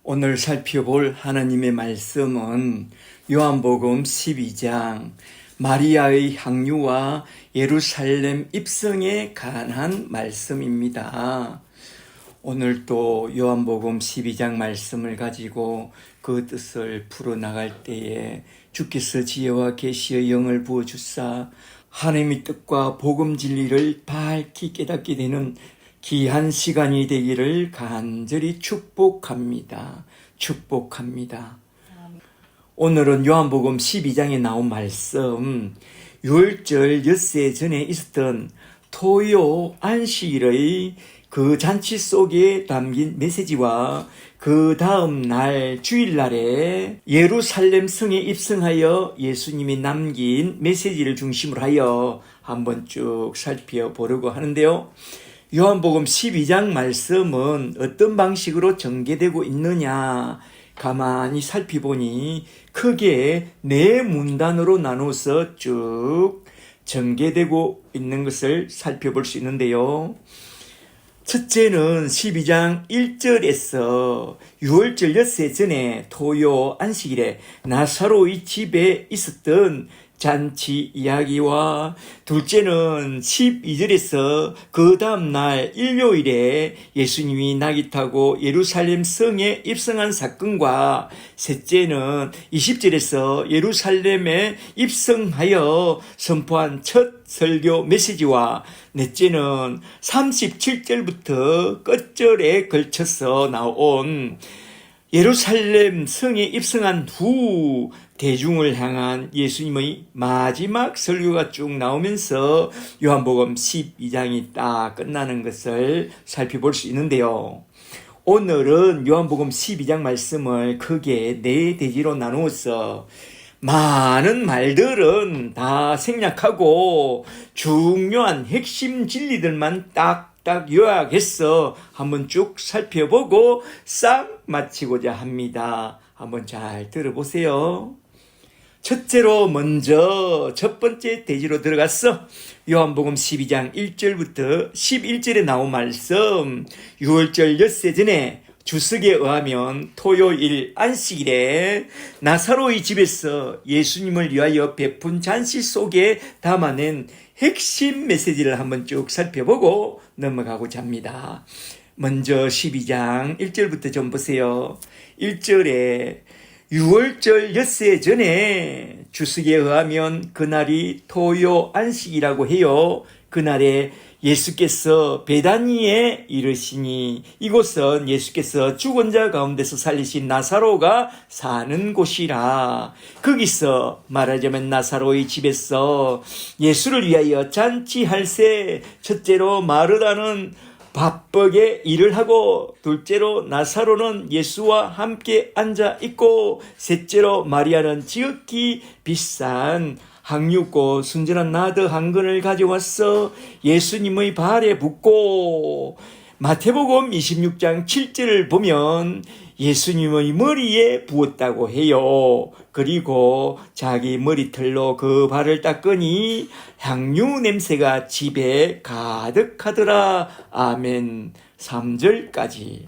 오늘 살펴볼 하나님의 말씀은 요한복음 12장 마리아의 향유와 예루살렘 입성에 관한 말씀입니다. 오늘 또 요한복음 12장 말씀을 가지고 그 뜻을 풀어나갈 때에 주께서 지혜와 계시의 영을 부어주사 하나님의 뜻과 복음 진리를 밝히 깨닫게 되는 귀한 시간이 되기를 간절히 축복합니다. 오늘은 요한복음 12장에 나온 말씀, 유월절 엿새 전에 있었던 토요 안식일의 그 잔치 속에 담긴 메시지와 그 다음 날 주일날에 예루살렘 성에 입성하여 예수님이 남긴 메시지를 중심으로 하여 한번 쭉 살펴보려고 하는데요. 요한복음 12장 말씀은 어떤 방식으로 전개되고 있느냐 가만히 살펴보니 크게 네 문단으로 나눠서 쭉 전개되고 있는 것을 살펴볼 수 있는데요. 첫째는 12장 1절에서 유월절 엿새 전에 토요 안식일에 나사로의 집에 있었던 잔치 이야기와, 둘째는 12절에서 그 다음날 일요일에 예수님이 낙이 타고 예루살렘 성에 입성한 사건과, 셋째는 20절에서 예루살렘에 입성하여 선포한 첫 설교 메시지와, 넷째는 37절부터 끝절에 걸쳐서 나온 예루살렘 성에 입성한 후 대중을 향한 예수님의 마지막 설교가 쭉 나오면서 요한복음 12장이 딱 끝나는 것을 살펴볼 수 있는데요. 오늘은 요한복음 12장 말씀을 크게 네 대지로 나누어서 많은 말들은 다 생략하고 중요한 핵심 진리들만 딱 요약해서 한번 쭉 살펴보고 싹 마치고자 합니다. 한번 잘 들어보세요. 첫째로 먼저 첫 번째 대지로 들어갔어. 요한복음 12장 1절부터 11절에 나온 말씀, 유월절 엿새 전에 주석에 의하면 토요일 안식일에 나사로의 집에서 예수님을 위하여 베푼 잔치 속에 담아낸 핵심 메시지를 한번 쭉 살펴보고 넘어가고자 합니다. 먼저 12장 1절부터 좀 보세요. 1절에 유월절 엿새 전에 주석에 의하면 그날이 토요 안식이라고 해요. 그날에 예수께서 베다니에 이르시니, 이곳은 예수께서 죽은 자 가운데서 살리신 나사로가 사는 곳이라. 거기서 말하자면 나사로의 집에서 예수를 위하여 잔치할새, 첫째로 마르다는 바쁘게 일을 하고, 둘째로 나사로는 예수와 함께 앉아 있고, 셋째로 마리아는 지극히 비싼 향유고 순전한 나드 한 근을 가져왔어 예수님의 발에 붓고, 마태복음 26장 7절을 보면 예수님의 머리에 부었다고 해요. 그리고 자기 머리털로 그 발을 닦으니 향유 냄새가 집에 가득하더라. 아멘. 3절까지.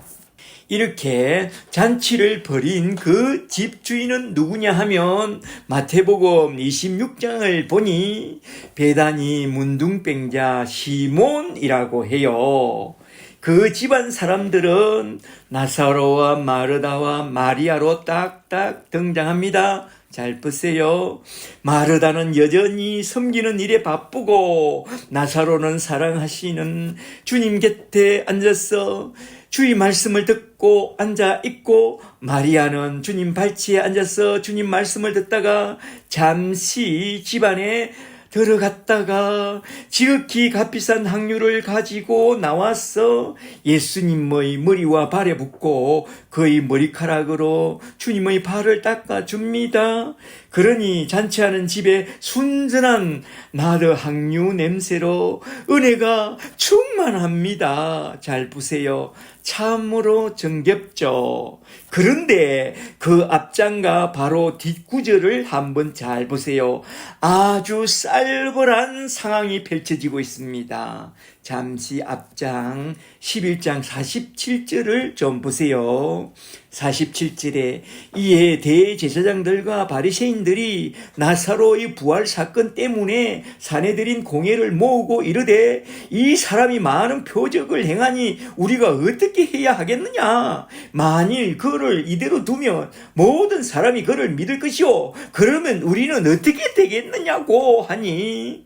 이렇게 잔치를 벌인 그 집주인은 누구냐 하면 마태복음 26장을 보니 베다니 문둥병자 시몬이라고 해요. 그 집안 사람들은 나사로와 마르다와 마리아로 딱딱 등장합니다. 잘 보세요. 마르다는 여전히 섬기는 일에 바쁘고, 나사로는 사랑하시는 주님 곁에 앉아서 주의 말씀을 듣고 앉아 있고, 마리아는 주님 발치에 앉아서 주님 말씀을 듣다가 잠시 집안에 들어갔다가 지극히 값비싼 향유를 가지고 나와서 예수님의 머리와 발에 붓고 그의 머리카락으로 주님의 발을 닦아줍니다. 그러니 잔치하는 집에 순전한 나드 향유 냄새로 은혜가 충만합니다. 잘 보세요. 참으로 정겹죠. 그런데 그 앞장과 바로 뒷구절을 한번 잘 보세요. 아주 쌀벌한 상황이 펼쳐지고 있습니다. 잠시 앞장 11장 47절을 좀 보세요. 47절에 이에 대제사장들과 바리새인들이 나사로의 부활 사건 때문에 사내들인 공회를 모으고 이르되 이 사람이 많은 표적을 행하니 우리가 어떻게 해야 하겠느냐. 만일 그를 이대로 두면 모든 사람이 그를 믿을 것이요 그러면 우리는 어떻게 되겠느냐고 하니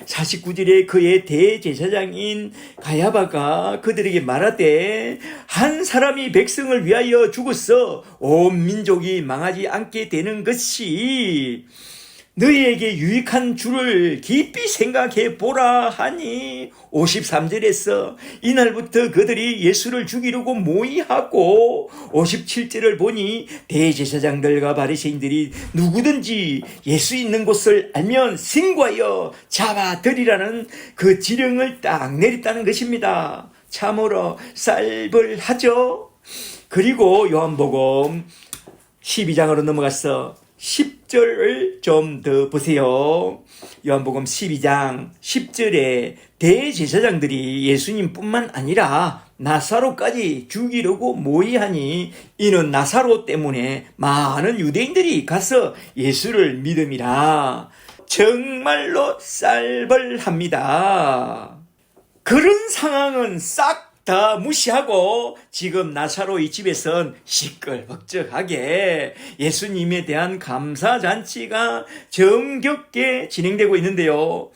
49절에 그의 대제사장인 가야바가 그들에게 말하되 한 사람이 백성을 위하여 죽었어 온 민족이 망하지 않게 되는 것이 너희에게 유익한 줄을 깊이 생각해 보라 하니 53절에서 이날부터 그들이 예수를 죽이려고 모의하고 57절을 보니 대제사장들과 바리새인들이 누구든지 예수 있는 곳을 알면 신고하여 잡아들이라는 그 지령을 딱 내렸다는 것입니다. 참으로 쌀벌하죠. 그리고 요한복음 12장으로 넘어가서 10절을 좀 더 보세요. 요한복음 12장 10절에 대제사장들이 예수님뿐만 아니라 나사로까지 죽이려고 모의하니 이는 나사로 때문에 많은 유대인들이 가서 예수를 믿음이라. 정말로 쌀벌합니다. 그런 상황은 싹 다 무시하고 지금 나사로의 집에선 시끌벅적하게 예수님에 대한 감사잔치가 정겹게 진행되고 있는데요.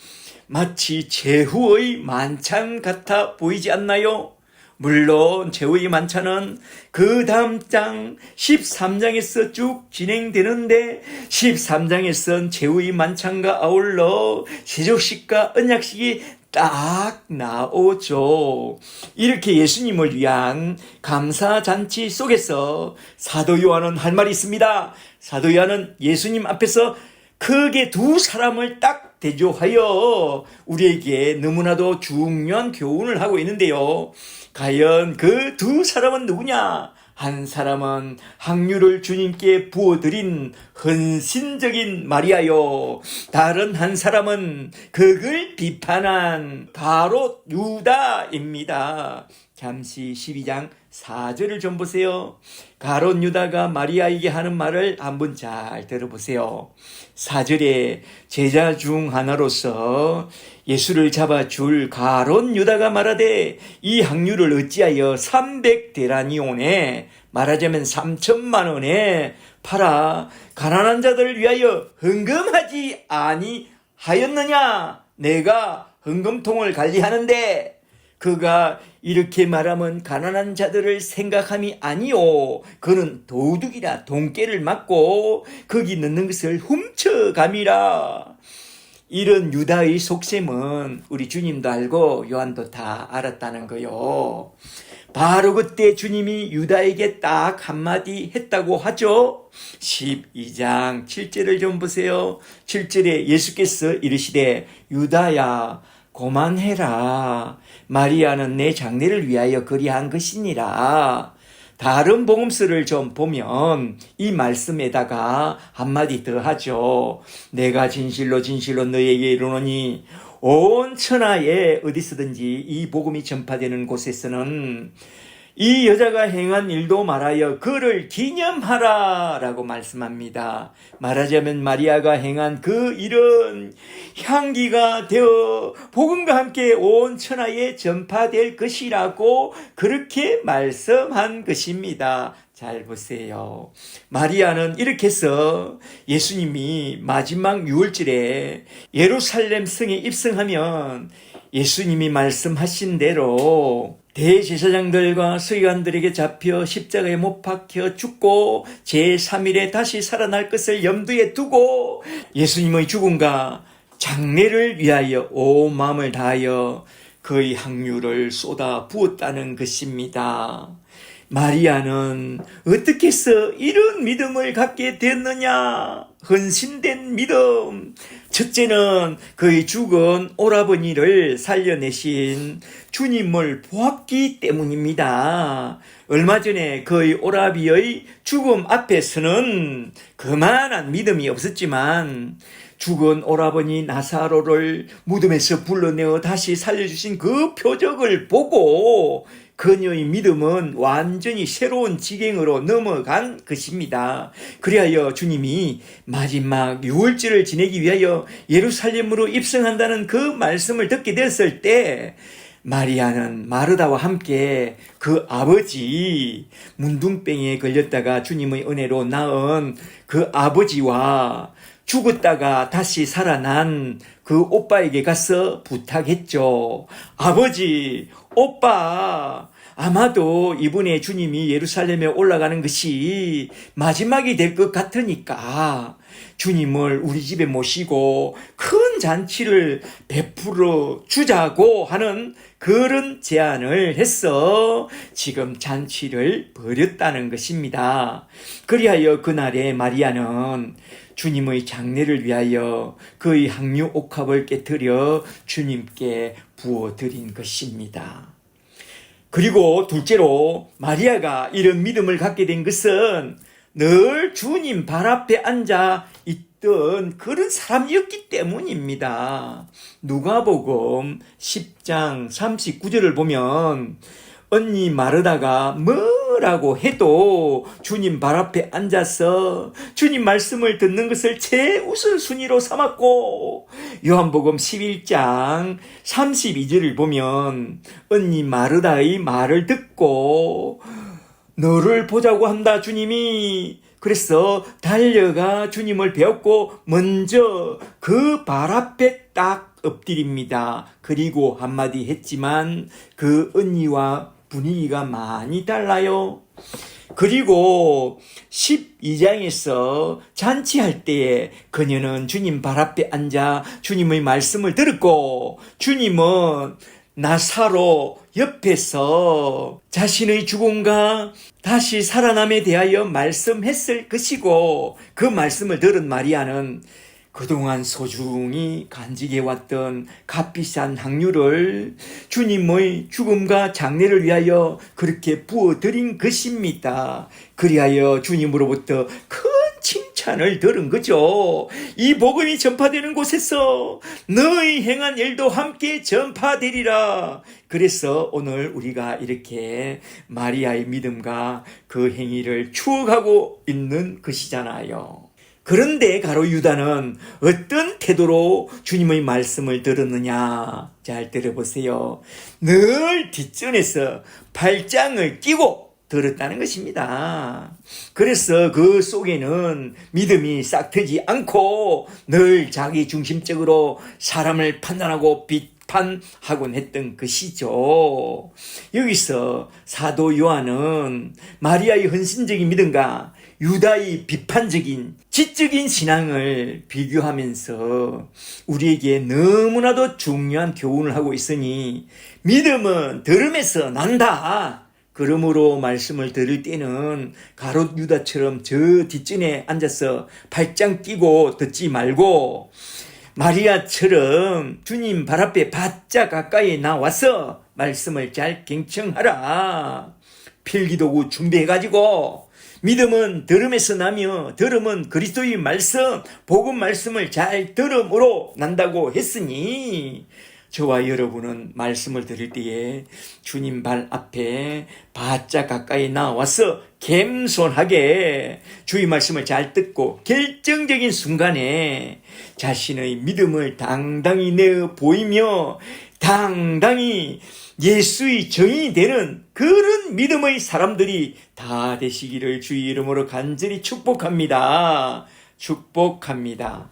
마치 제후의 만찬 같아 보이지 않나요? 물론 제후의 만찬은 그 다음 장 13장에서 쭉 진행되는데 13장에선 제후의 만찬과 아울러 세족식과 언약식이 딱 나오죠. 이렇게 예수님을 위한 감사잔치 속에서 사도 요한은 할 말이 있습니다. 사도 요한은 예수님 앞에서 크게 두 사람을 딱 대조하여 우리에게 너무나도 중요한 교훈을 하고 있는데요. 과연 그 두 사람은 누구냐? 한 사람은 항유를 주님께 부어드린 헌신적인 마리아요. 다른 한 사람은 그걸 비판한 가롯 유다입니다. 잠시 12장 4절을 좀 보세요. 가롯 유다가 마리아에게 하는 말을 한번 잘 들어보세요. 4절에 제자 중 하나로서 예수를 잡아줄 가롯 유다가 말하되 이 항유를 어찌하여 300데나리온에 말하자면 3천만 원에 팔아 가난한 자들을 위하여 헌금하지 아니하였느냐. 내가 헌금통을 관리하는데 그가 이렇게 말하면 가난한 자들을 생각함이 아니오. 그는 도둑이라 돈깨를 맞고 거기 넣는 것을 훔쳐감이라. 이런 유다의 속셈은 우리 주님도 알고 요한도 다 알았다는 거요. 바로 그때 주님이 유다에게 딱 한마디 했다고 하죠. 12장 7절을 좀 보세요. 7절에 예수께서 이르시되 유다야 고만해라. 마리아는 내 장례를 위하여 그리한 것이니라. 다른 복음서를 좀 보면 이 말씀에다가 한마디 더 하죠. 내가 진실로 진실로 너에게 이르노니 온 천하에 어디서든지 이 복음이 전파되는 곳에서는 이 여자가 행한 일도 말하여 그를 기념하라 라고 말씀합니다. 말하자면 마리아가 행한 그 일은 향기가 되어 복음과 함께 온 천하에 전파될 것이라고 그렇게 말씀한 것입니다. 잘 보세요. 마리아는 이렇게 해서 예수님이 마지막 유월절에 예루살렘 성에 입성하면 예수님이 말씀하신 대로 대제사장들과 서기관들에게 잡혀 십자가에 못 박혀 죽고 제3일에 다시 살아날 것을 염두에 두고 예수님의 죽음과 장례를 위하여 온 마음을 다하여 그의 항유를 쏟아 부었다는 것입니다. 마리아는 어떻게 해서 이런 믿음을 갖게 됐느냐? 헌신된 믿음. 첫째는 그의 죽은 오라버니를 살려내신 주님을 보았기 때문입니다. 얼마 전에 그의 오라비의 죽음 앞에서는 그만한 믿음이 없었지만 죽은 오라버니 나사로를 무덤에서 불러내어 다시 살려주신 그 표적을 보고 그녀의 믿음은 완전히 새로운 지경으로 넘어간 것입니다. 그리하여 주님이 마지막 유월절을 지내기 위하여 예루살렘으로 입성한다는 그 말씀을 듣게 되었을 때 마리아는 마르다와 함께 그 아버지, 문둥병에 걸렸다가 주님의 은혜로 나은 그 아버지와 죽었다가 다시 살아난 그 오빠에게 가서 부탁했죠. 아버지, 오빠, 아마도 이번에 주님이 예루살렘에 올라가는 것이 마지막이 될 것 같으니까 주님을 우리 집에 모시고 큰 잔치를 베풀어 주자고 하는 그런 제안을 해서 지금 잔치를 벌였다는 것입니다. 그리하여 그날에 마리아는 주님의 장례를 위하여 그의 항류 옥합을 깨뜨려 주님께 부어드린 것입니다. 그리고 둘째로 마리아가 이런 믿음을 갖게 된 것은 늘 주님 발 앞에 앉아 있던 그런 사람이었기 때문입니다. 누가복음 10장 39절을 보면 언니 마르다가 뭐라고 해도 주님 발 앞에 앉아서 주님 말씀을 듣는 것을 최우선순위로 삼았고, 요한복음 11장 32절을 보면 언니 마르다의 말을 듣고 너를 보자고 한다 주님이, 그래서 달려가 주님을 배웠고 먼저 그 발 앞에 딱 엎드립니다. 그리고 한마디 했지만 그 언니와 분위기가 많이 달라요. 그리고 12장에서 잔치할 때에 그녀는 주님 발 앞에 앉아 주님의 말씀을 들었고, 주님은 나사로 옆에서 자신의 죽음과 다시 살아남에 대하여 말씀했을 것이고, 그 말씀을 들은 마리아는 그동안 소중히 간직해왔던 값비싼 항류를 주님의 죽음과 장례를 위하여 그렇게 부어드린 것입니다. 그리하여 주님으로부터 큰 칭찬을 들은 거죠. 이 복음이 전파되는 곳에서 너의 행한 일도 함께 전파되리라. 그래서 오늘 우리가 이렇게 마리아의 믿음과 그 행위를 추억하고 있는 것이잖아요. 그런데 가로 유다는 어떤 태도로 주님의 말씀을 들었느냐? 잘 들어보세요. 늘 뒷전에서 팔짱을 끼고 들었다는 것입니다. 그래서 그 속에는 믿음이 싹트지 않고 늘 자기 중심적으로 사람을 판단하고 비판하곤 했던 것이죠. 여기서 사도 요한은 마리아의 헌신적인 믿음과 유다의 비판적인 지적인 신앙을 비교하면서 우리에게 너무나도 중요한 교훈을 하고 있으니, 믿음은 들음에서 난다. 그러므로 말씀을 들을 때는 가롯 유다처럼 저 뒷전에 앉아서 팔짱 끼고 듣지 말고 마리아처럼 주님 발 앞에 바짝 가까이 나와서 말씀을 잘 경청하라. 필기도구 준비해가지고, 믿음은 들음에서 나며 들음은 그리스도의 말씀, 복음 말씀을 잘 들음으로 난다고 했으니, 저와 여러분은 말씀을 들을 때에 주님 발 앞에 바짝 가까이 나와서 겸손하게 주의 말씀을 잘 듣고 결정적인 순간에 자신의 믿음을 당당히 내어 보이며 당당히 예수의 증인이 되는 그런 믿음의 사람들이 다 되시기를 주의 이름으로 간절히 축복합니다. 축복합니다.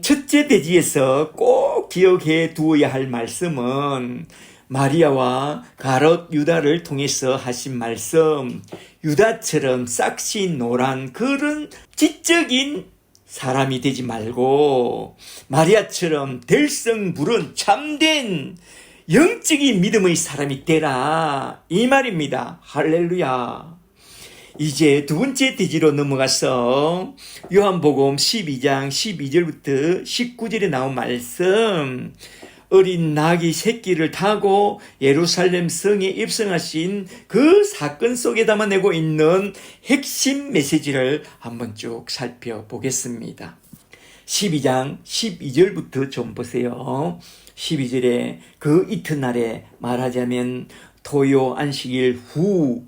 첫째 대지에서 꼭 기억해 두어야 할 말씀은 마리아와 가롯 유다를 통해서 하신 말씀, 유다처럼 싹시 노란 그런 지적인 사람이 되지 말고 마리아처럼 들성부른 참된 영적인 믿음의 사람이 되라, 이 말입니다. 할렐루야. 이제 두 번째 대지로 넘어가서 요한복음 12장 12절부터 19절에 나온 말씀, 어린 낙이 새끼를 타고 예루살렘 성에 입성하신 그 사건 속에 담아내고 있는 핵심 메시지를 한번 쭉 살펴보겠습니다. 12장 12절부터 좀 보세요. 12절에 그 이튿날에 말하자면 토요 안식일 후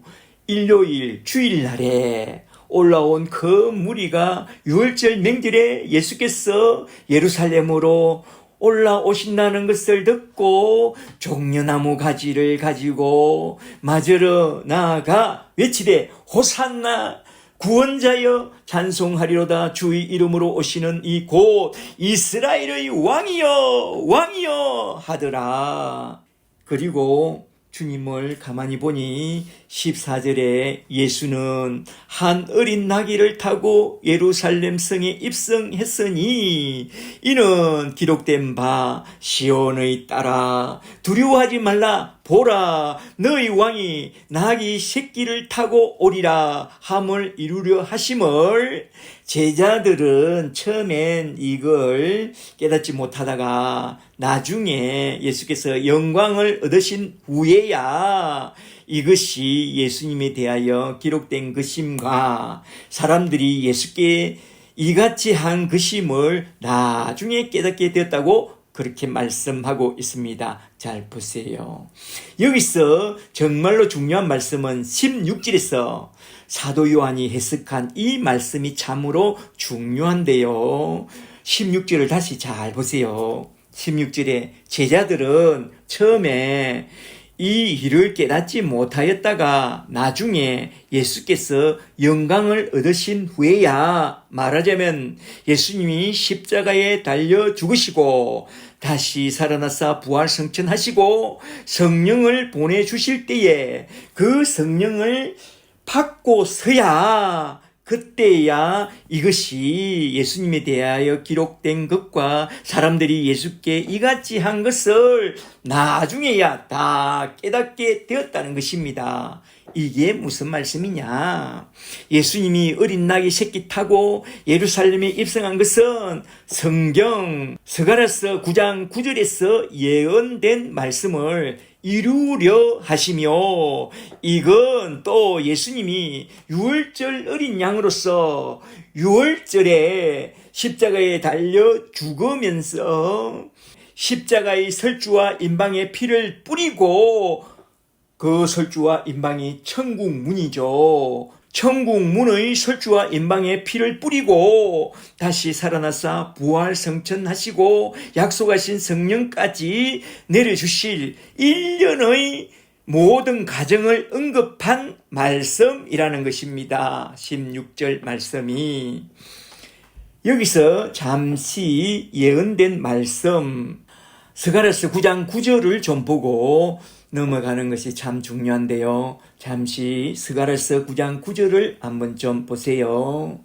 일요일 주일날에 올라온 그 무리가 유월절 명절에 예수께서 예루살렘으로 올라오신다는 것을 듣고 종려나무 가지를 가지고 맞으러 나아가 외치되 호산나 구원자여 찬송하리로다 주의 이름으로 오시는 이 곧 이스라엘의 왕이여 왕이여 하더라. 그리고 주님을 가만히 보니 14절에 예수는 한 어린 나귀를 타고 예루살렘 성에 입성했으니 이는 기록된 바 시온의 딸아 두려워하지 말라 보라 너희 왕이 나귀 새끼를 타고 오리라 함을 이루려 하심을. 제자들은 처음엔 이걸 깨닫지 못하다가 나중에 예수께서 영광을 얻으신 후에야 이것이 예수님에 대하여 기록된 것임과 사람들이 예수께 이같이 한 것임을 나중에 깨닫게 되었다고 그렇게 말씀하고 있습니다. 잘 보세요. 여기서 정말로 중요한 말씀은 16절에서 사도 요한이 해석한 이 말씀이 참으로 중요한데요. 16절을 다시 잘 보세요. 16절에 제자들은 처음에 이 일을 깨닫지 못하였다가 나중에 예수께서 영광을 얻으신 후에야 말하자면 예수님이 십자가에 달려 죽으시고 다시 살아나사 부활승천하시고 성령을 보내주실 때에 그 성령을 받고서야 그때야 이것이 예수님에 대하여 기록된 것과 사람들이 예수께 이같이 한 것을 나중에야 다 깨닫게 되었다는 것입니다. 이게 무슨 말씀이냐? 예수님이 어린 나귀 새끼 타고 예루살렘에 입성한 것은 성경 스가랴서 9장 9절에서 예언된 말씀을 이루려 하시며 이건 또 예수님이 유월절 어린 양으로서 유월절에 십자가에 달려 죽으면서 십자가의 설주와 임방의 피를 뿌리고 그 설주와 임방이 천국문이죠. 천국문의 설주와 임방에 피를 뿌리고 다시 살아나사 부활성천하시고 약속하신 성령까지 내려주실 1년의 모든 가정을 언급한 말씀이라는 것입니다. 16절 말씀이 여기서 잠시 예언된 말씀 스가랴서 9장 9절을 좀 보고 넘어가는 것이 참 중요한데요. 잠시 스가랴서 9장 9절을 한번 좀 보세요.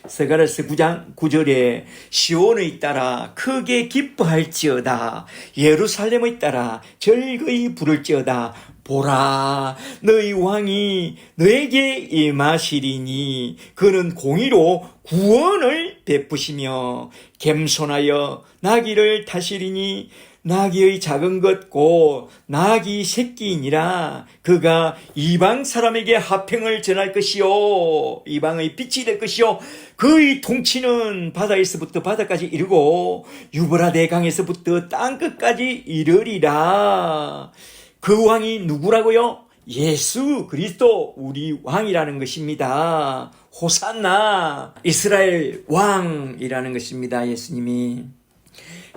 스가랴서 9장 9절에 시온의 딸아 크게 기뻐할지어다 예루살렘의 딸아 즐거이 부를지어다 보라 너희 왕이 너에게 임하시리니 그는 공의로 구원을 베푸시며 겸손하여 나귀를 타시리니 나귀의 작은 것 곧 나귀 새끼이니라 그가 이방 사람에게 화평을 전할 것이요 이방의 빛이 될 것이요 그의 통치는 바다에서부터 바다까지 이르고 유브라데 강에서부터 땅끝까지 이르리라. 그 왕이 누구라고요? 예수 그리스도 우리 왕이라는 것입니다. 호산나 이스라엘 왕이라는 것입니다. 예수님이.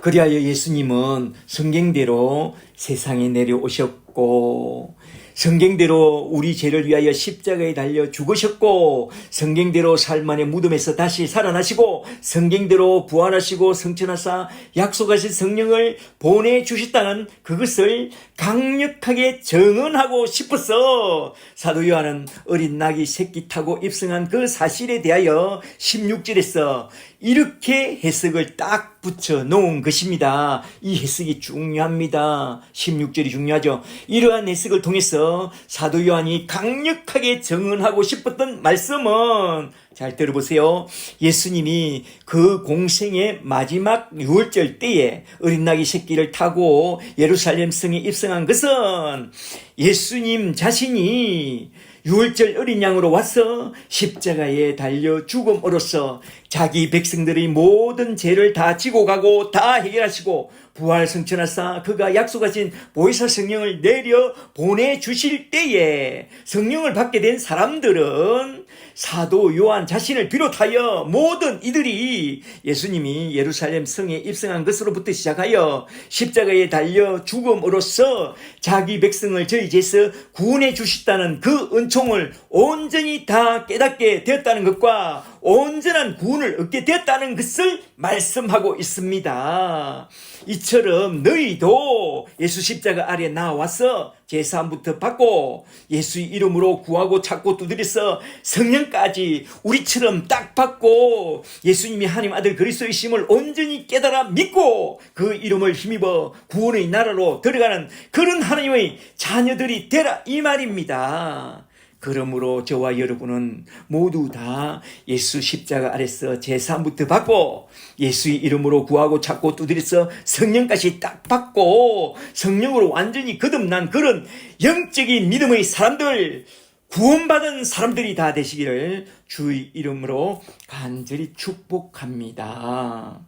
그리하여 예수님은 성경대로 세상에 내려오셨고 성경대로 우리 죄를 위하여 십자가에 달려 죽으셨고 성경대로 삶 안의 무덤에서 다시 살아나시고 성경대로 부활하시고 성천하사 약속하신 성령을 보내주셨다는 그것을 강력하게 증언하고 싶어서 사도 요한은 어린 나귀 새끼 타고 입성한 그 사실에 대하여 16절에서 이렇게 해석을 딱 붙여 놓은 것입니다. 이 해석이 중요합니다. 16절이 중요하죠. 이러한 해석을 통해서 사도 요한이 강력하게 증언하고 싶었던 말씀은 잘 들어보세요. 예수님이 그 공생의 마지막 유월절 때에 어린 나귀 새끼를 타고 예루살렘 성에 입성한 것은 예수님 자신이 유월절 어린 양으로 와서 십자가에 달려 죽음으로써 자기 백성들의 모든 죄를 다 지고 가고 다 해결하시고 부활 성천하사 그가 약속하신 보혜사 성령을 내려 보내주실 때에 성령을 받게 된 사람들은 사도 요한 자신을 비롯하여 모든 이들이 예수님이 예루살렘 성에 입성한 것으로부터 시작하여 십자가에 달려 죽음으로써 자기 백성을 저희 죄에서 구원해 주셨다는 그 은총을 온전히 다 깨닫게 되었다는 것과 온전한 구원을 얻게 되었다는 것을 말씀하고 있습니다. 이처럼 너희도 예수 십자가 아래 나와서 제사함부터 받고 예수의 이름으로 구하고 찾고 두드려서 성령까지 우리처럼 딱 받고 예수님이 하나님 아들 그리스도이심을 온전히 깨달아 믿고 그 이름을 힘입어 구원의 나라로 들어가는 그런 하나님의 자녀들이 되라 이 말입니다. 그러므로 저와 여러분은 모두 다 예수 십자가 아래서 제사함부터 받고 예수의 이름으로 구하고 찾고 두드려서 성령까지 딱 받고 성령으로 완전히 거듭난 그런 영적인 믿음의 사람들, 구원받은 사람들이 다 되시기를 주의 이름으로 간절히 축복합니다.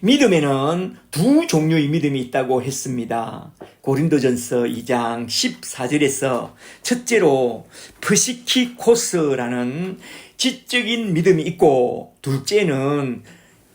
믿음에는 두 종류의 믿음이 있다고 했습니다. 고린도전서 2장 14절에서 첫째로 프시키코스라는 지적인 믿음이 있고 둘째는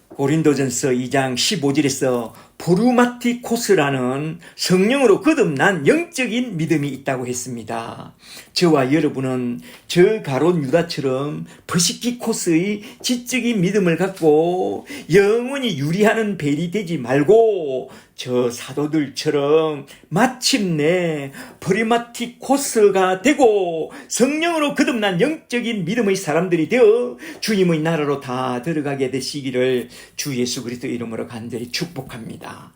고린도전서 2장 15절에서 포르마티코스라는 성령으로 거듭난 영적인 믿음이 있다고 했습니다. 저와 여러분은 저 가롯 유다처럼 프시키코스의 지적인 믿음을 갖고 영원히 유리하는 벨이 되지 말고 저 사도들처럼 마침내 포르마티코스가 되고 성령으로 거듭난 영적인 믿음의 사람들이 되어 주님의 나라로 다 들어가게 되시기를 주 예수 그리스도 이름으로 간절히 축복합니다.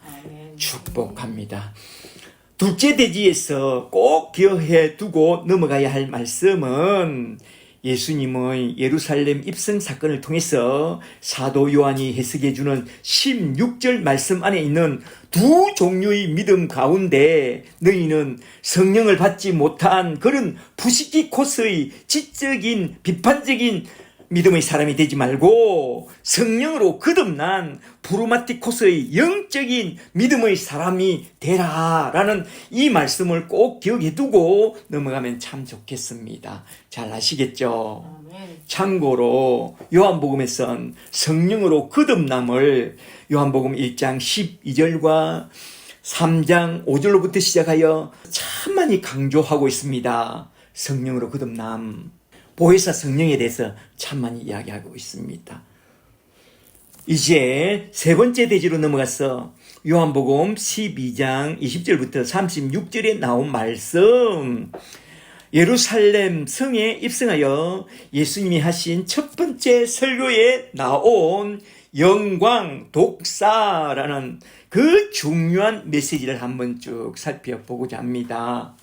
축복합니다. 둘째 대지에서 꼭 기억해 두고 넘어가야 할 말씀은 예수님의 예루살렘 입성 사건을 통해서 사도 요한이 해석해 주는 16절 말씀 안에 있는 두 종류의 믿음 가운데 너희는 성령을 받지 못한 그런 푸시키코스의 지적인 비판적인 믿음의 사람이 되지 말고 성령으로 거듭난 푸르마티코스의 영적인 믿음의 사람이 되라라는 이 말씀을 꼭 기억해 두고 넘어가면 참 좋겠습니다. 잘 아시겠죠? 참고로 요한복음에선 성령으로 거듭남을 요한복음 1장 12절과 3장 5절로부터 시작하여 참 많이 강조하고 있습니다. 성령으로 거듭남, 보혜사 성령에 대해서 참 많이 이야기하고 있습니다. 이제 세 번째 대지로 넘어가서 요한복음 12장 20절부터 36절에 나온 말씀, 예루살렘 성에 입성하여 예수님이 하신 첫 번째 설교에 나온 영광 독사라는 그 중요한 메시지를 한번 쭉 살펴보고자 합니다.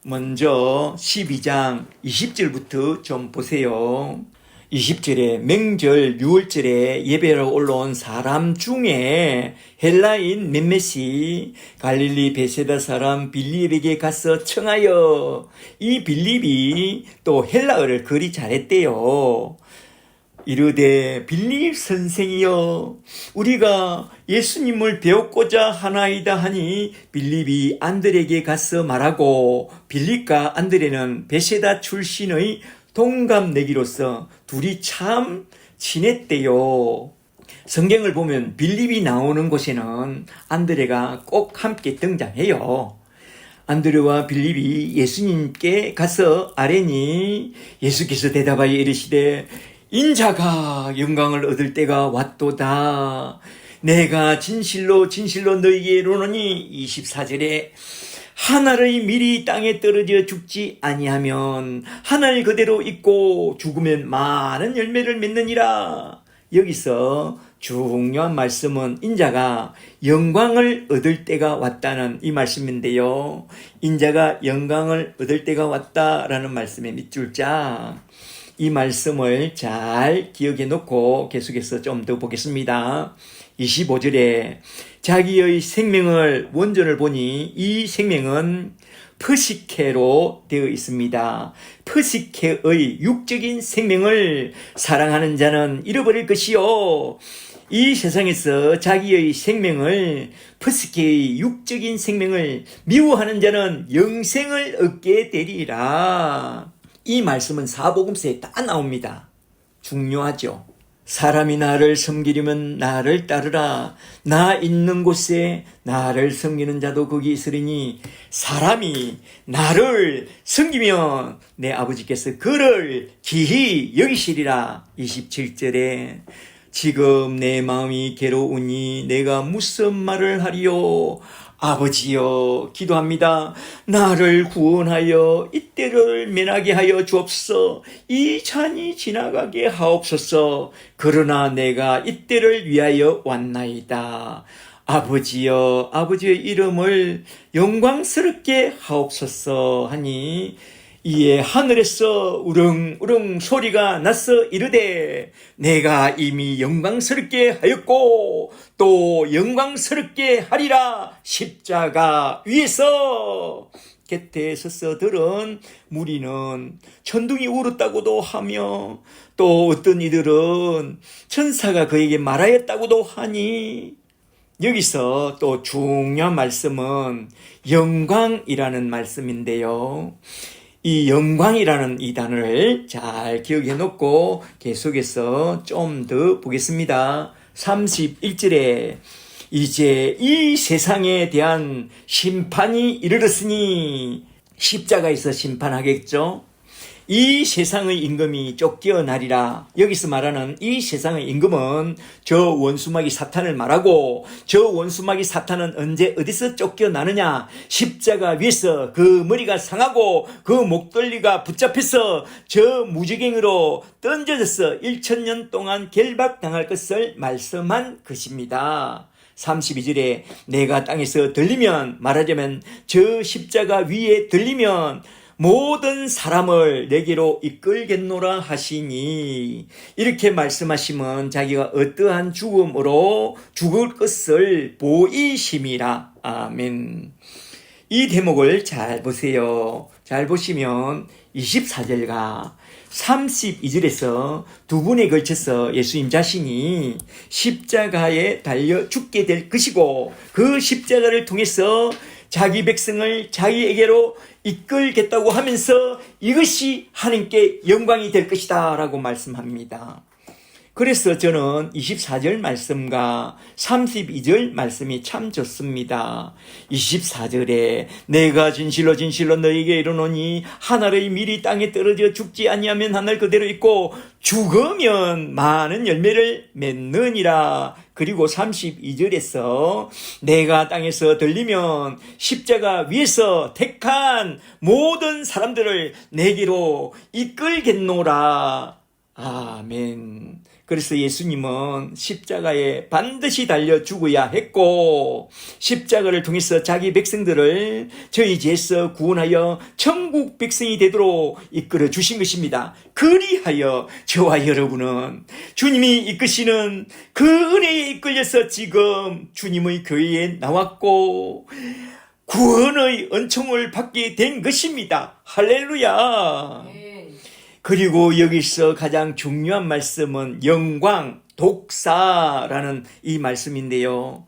먼저 12장 20절부터 좀 보세요. 20절에 명절 6월절에 예배로 올라온 사람 중에 헬라인 몇몇이 갈릴리 베세다 사람 빌립에게 가서 청하여, 이 빌립이 또 헬라어를 그리 잘했대요. 이르되 빌립 선생이여, 우리가 예수님을 배우고자 하나이다 하니 빌립이 안드레에게 가서 말하고, 빌립과 안드레는 베세다 출신의 동갑내기로서 둘이 참 친했대요. 성경을 보면 빌립이 나오는 곳에는 안드레가 꼭 함께 등장해요. 안드레와 빌립이 예수님께 가서 아뢰니 예수께서 대답하여 이르시되 인자가 영광을 얻을 때가 왔도다. 내가 진실로 진실로 너희에게 이르노니 24절에 하늘의 밀이 땅에 떨어져 죽지 아니하면 하늘 그대로 있고 죽으면 많은 열매를 맺느니라. 여기서 중요한 말씀은 인자가 영광을 얻을 때가 왔다는 이 말씀인데요. 인자가 영광을 얻을 때가 왔다라는 말씀의 밑줄자, 이 말씀을 잘 기억해 놓고 계속해서 좀 더 보겠습니다. 25절에 자기의 생명을 원전을 보니 이 생명은 프시케로 되어 있습니다. 프시케의 육적인 생명을 사랑하는 자는 잃어버릴 것이요, 이 세상에서 자기의 생명을, 프시케의 육적인 생명을 미워하는 자는 영생을 얻게 되리라. 이 말씀은 사복음서에 다 나옵니다. 중요하죠. 사람이 나를 섬기려면 나를 따르라. 나 있는 곳에 나를 섬기는 자도 거기 있으리니 사람이 나를 섬기면 내 아버지께서 그를 기히 여기시리라. 27절에 지금 내 마음이 괴로우니 내가 무슨 말을 하리요. 아버지여, 기도합니다. 나를 구원하여 이때를 면하게 하여 주옵소서. 이 잔이 지나가게 하옵소서. 그러나 내가 이때를 위하여 왔나이다. 아버지여, 아버지의 이름을 영광스럽게 하옵소서 하니 이에 하늘에서 우렁우렁 소리가 나서 이르되 내가 이미 영광스럽게 하였고 또 영광스럽게 하리라. 십자가 위에서 곁에 서서 들은 무리는 천둥이 울었다고도 하며 또 어떤 이들은 천사가 그에게 말하였다고도 하니, 여기서 또 중요한 말씀은 영광이라는 말씀인데요. 이 영광이라는 이 단어를 잘 기억해 놓고 계속해서 좀 더 보겠습니다. 31절에 이제 이 세상에 대한 심판이 이르렀으니, 십자가에서 심판하겠죠. 이 세상의 임금이 쫓겨나리라. 여기서 말하는 이 세상의 임금은 저 원수마귀 사탄을 말하고, 저 원수마귀 사탄은 언제 어디서 쫓겨나느냐? 십자가 위에서 그 머리가 상하고 그 목덜리가 붙잡혀서 저 무지갱으로 던져져서 1000년 동안 결박당할 것을 말씀한 것입니다. 32절에 내가 땅에서 들리면, 말하자면 저 십자가 위에 들리면 모든 사람을 내게로 이끌겠노라 하시니, 이렇게 말씀하시면 자기가 어떠한 죽음으로 죽을 것을 보이심이라. 아멘. 이 대목을 잘 보세요. 잘 보시면 24절과 32절에서 두 번에 걸쳐서 예수님 자신이 십자가에 달려 죽게 될 것이고, 그 십자가를 통해서 자기 백성을 자기에게로 이끌겠다고 하면서 이것이 하나님께 영광이 될 것이다 라고 말씀합니다. 그래서 저는 24절 말씀과 32절 말씀이 참 좋습니다. 24절에 내가 진실로 진실로 너에게 이르노니 한 알의 밀이 땅에 떨어져 죽지 아니하면 한 알 그대로 있고 죽으면 많은 열매를 맺느니라. 그리고 32절에서 내가 땅에서 들리면 십자가 위에서 택한 모든 사람들을 내게로 이끌겠노라. 아멘. 그래서 예수님은 십자가에 반드시 달려 죽어야 했고, 십자가를 통해서 자기 백성들을 저희 죄에서 구원하여 천국 백성이 되도록 이끌어 주신 것입니다. 그리하여 저와 여러분은 주님이 이끄시는 그 은혜에 이끌려서 지금 주님의 교회에 나왔고 구원의 은총을 받게 된 것입니다. 할렐루야. 그리고 여기서 가장 중요한 말씀은 영광, 독사라는 이 말씀인데요.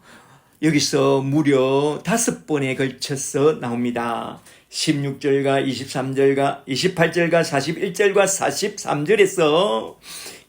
여기서 무려 5번에 걸쳐서 나옵니다. 16절과 23절과 28절과 41절과 43절에서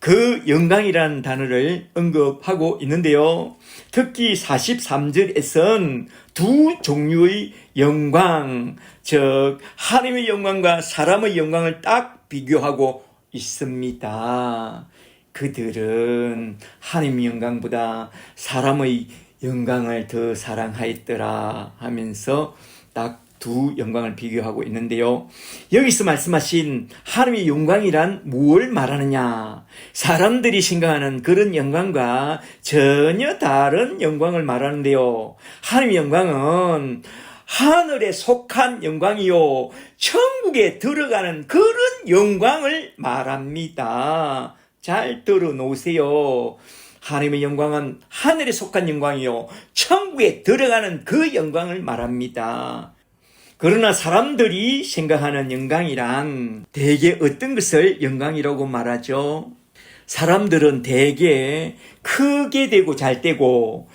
그 영광이라는 단어를 언급하고 있는데요. 특히 43절에서는 두 종류의 영광, 즉 하나님의 영광과 사람의 영광을 딱 비교하고 있습니다. 그들은 하나님의 영광보다 사람의 영광을 더 사랑하였더라 하면서 딱 두 영광을 비교하고 있는데요. 여기서 말씀하신 하나님의 영광이란 무엇을 말하느냐? 사람들이 생각하는 그런 영광과 전혀 다른 영광을 말하는데요. 하나님의 영광은 하늘에 속한 영광이요, 천국에 들어가는 그런 영광을 말합니다. 잘 들어놓으세요. 하나님의 영광은 하늘에 속한 영광이요, 천국에 들어가는 그 영광을 말합니다. 그러나 사람들이 생각하는 영광이란 대개 어떤 것을 영광이라고 말하죠? 사람들은 대개 크게 되고 잘 되고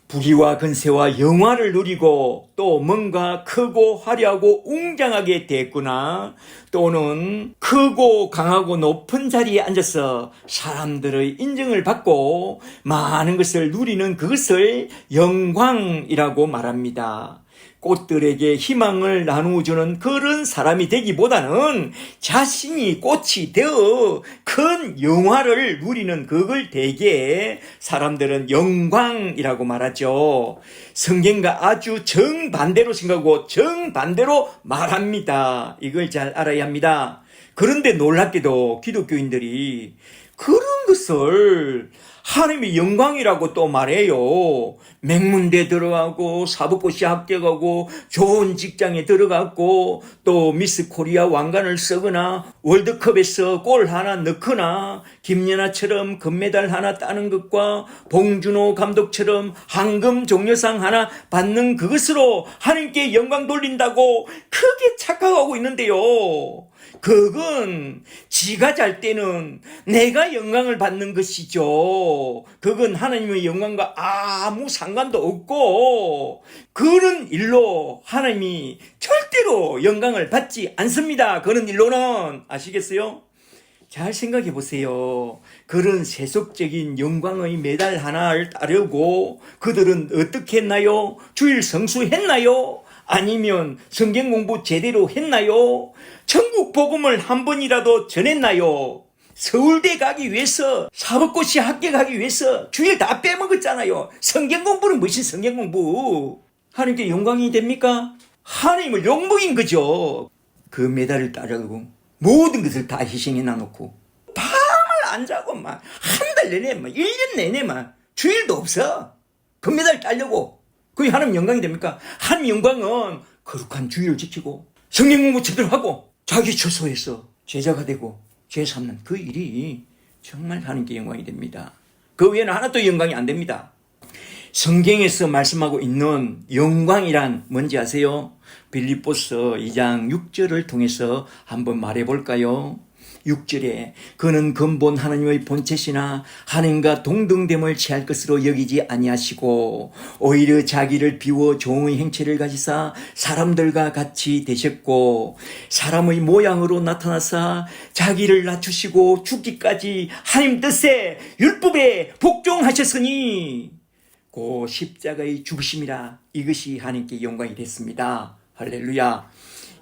부귀와 근세와 영화를 누리고 또 뭔가 크고 화려하고 웅장하게 됐구나, 또는 크고 강하고 높은 자리에 앉아서 사람들의 인정을 받고 많은 것을 누리는 그것을 영광이라고 말합니다. 꽃들에게 희망을 나누어주는 그런 사람이 되기보다는 자신이 꽃이 되어 큰 영화를 누리는 그걸 대개 사람들은 영광이라고 말하죠. 성경과 아주 정반대로 생각하고 정반대로 말합니다. 이걸 잘 알아야 합니다. 그런데 놀랍게도 기독교인들이 그런 것을 하나님의 영광이라고 또 말해요. 맹문대 들어가고 사법고시 합격하고 좋은 직장에 들어갔고 또 미스 코리아 왕관을 쓰거나 월드컵에서 골 하나 넣거나 김연아처럼 금메달 하나 따는 것과 봉준호 감독처럼 황금 종려상 하나 받는 그것으로 하나님께 영광 돌린다고 크게 착각하고 있는데요. 그건 지가 잘 때는 내가 영광을 받는 것이죠. 그건 하나님의 영광과 아무 상관도 없고 그런 일로 하나님이 절대로 영광을 받지 않습니다. 그런 일로는. 아시겠어요? 잘 생각해 보세요. 그런 세속적인 영광의 메달 하나를 따르고 그들은 어떻게 했나요? 주일 성수했나요? 아니면 성경 공부 제대로 했나요? 천국 복음을 한 번이라도 전했나요? 서울대 가기 위해서 사법고시 합격하기 위해서 주일 다 빼먹었잖아요. 성경 공부는 무슨 성경 공부? 하나님께 영광이 됩니까? 하나님을 욕먹인 거죠. 그 메달을 따르고 모든 것을 다 희생해 놔놓고 밤을 안 자고 막 한 달 내내 막 1년 내내 막 주일도 없어. 그 메달 따려고. 그게 하나님 영광이 됩니까? 하나님 영광은 거룩한 주의를 지키고 성경 공부 제대로 하고 자기 처소에서 제자가 되고 죄 삼는 그 일이 정말 하나님께 영광이 됩니다. 그 외에는 하나도 영광이 안 됩니다. 성경에서 말씀하고 있는 영광이란 뭔지 아세요? 빌립보서 2장 6절을 통해서 한번 말해볼까요? 6절에 그는 근본 하나님의 본체시나 하나님과 동등됨을 취할 것으로 여기지 아니하시고 오히려 자기를 비워 종의 행체를 가지사 사람들과 같이 되셨고 사람의 모양으로 나타나사 자기를 낮추시고 죽기까지 하나님 뜻에 율법에 복종하셨으니 고 십자가의 죽으심이라. 이것이 하나님께 영광이 됐습니다. 할렐루야.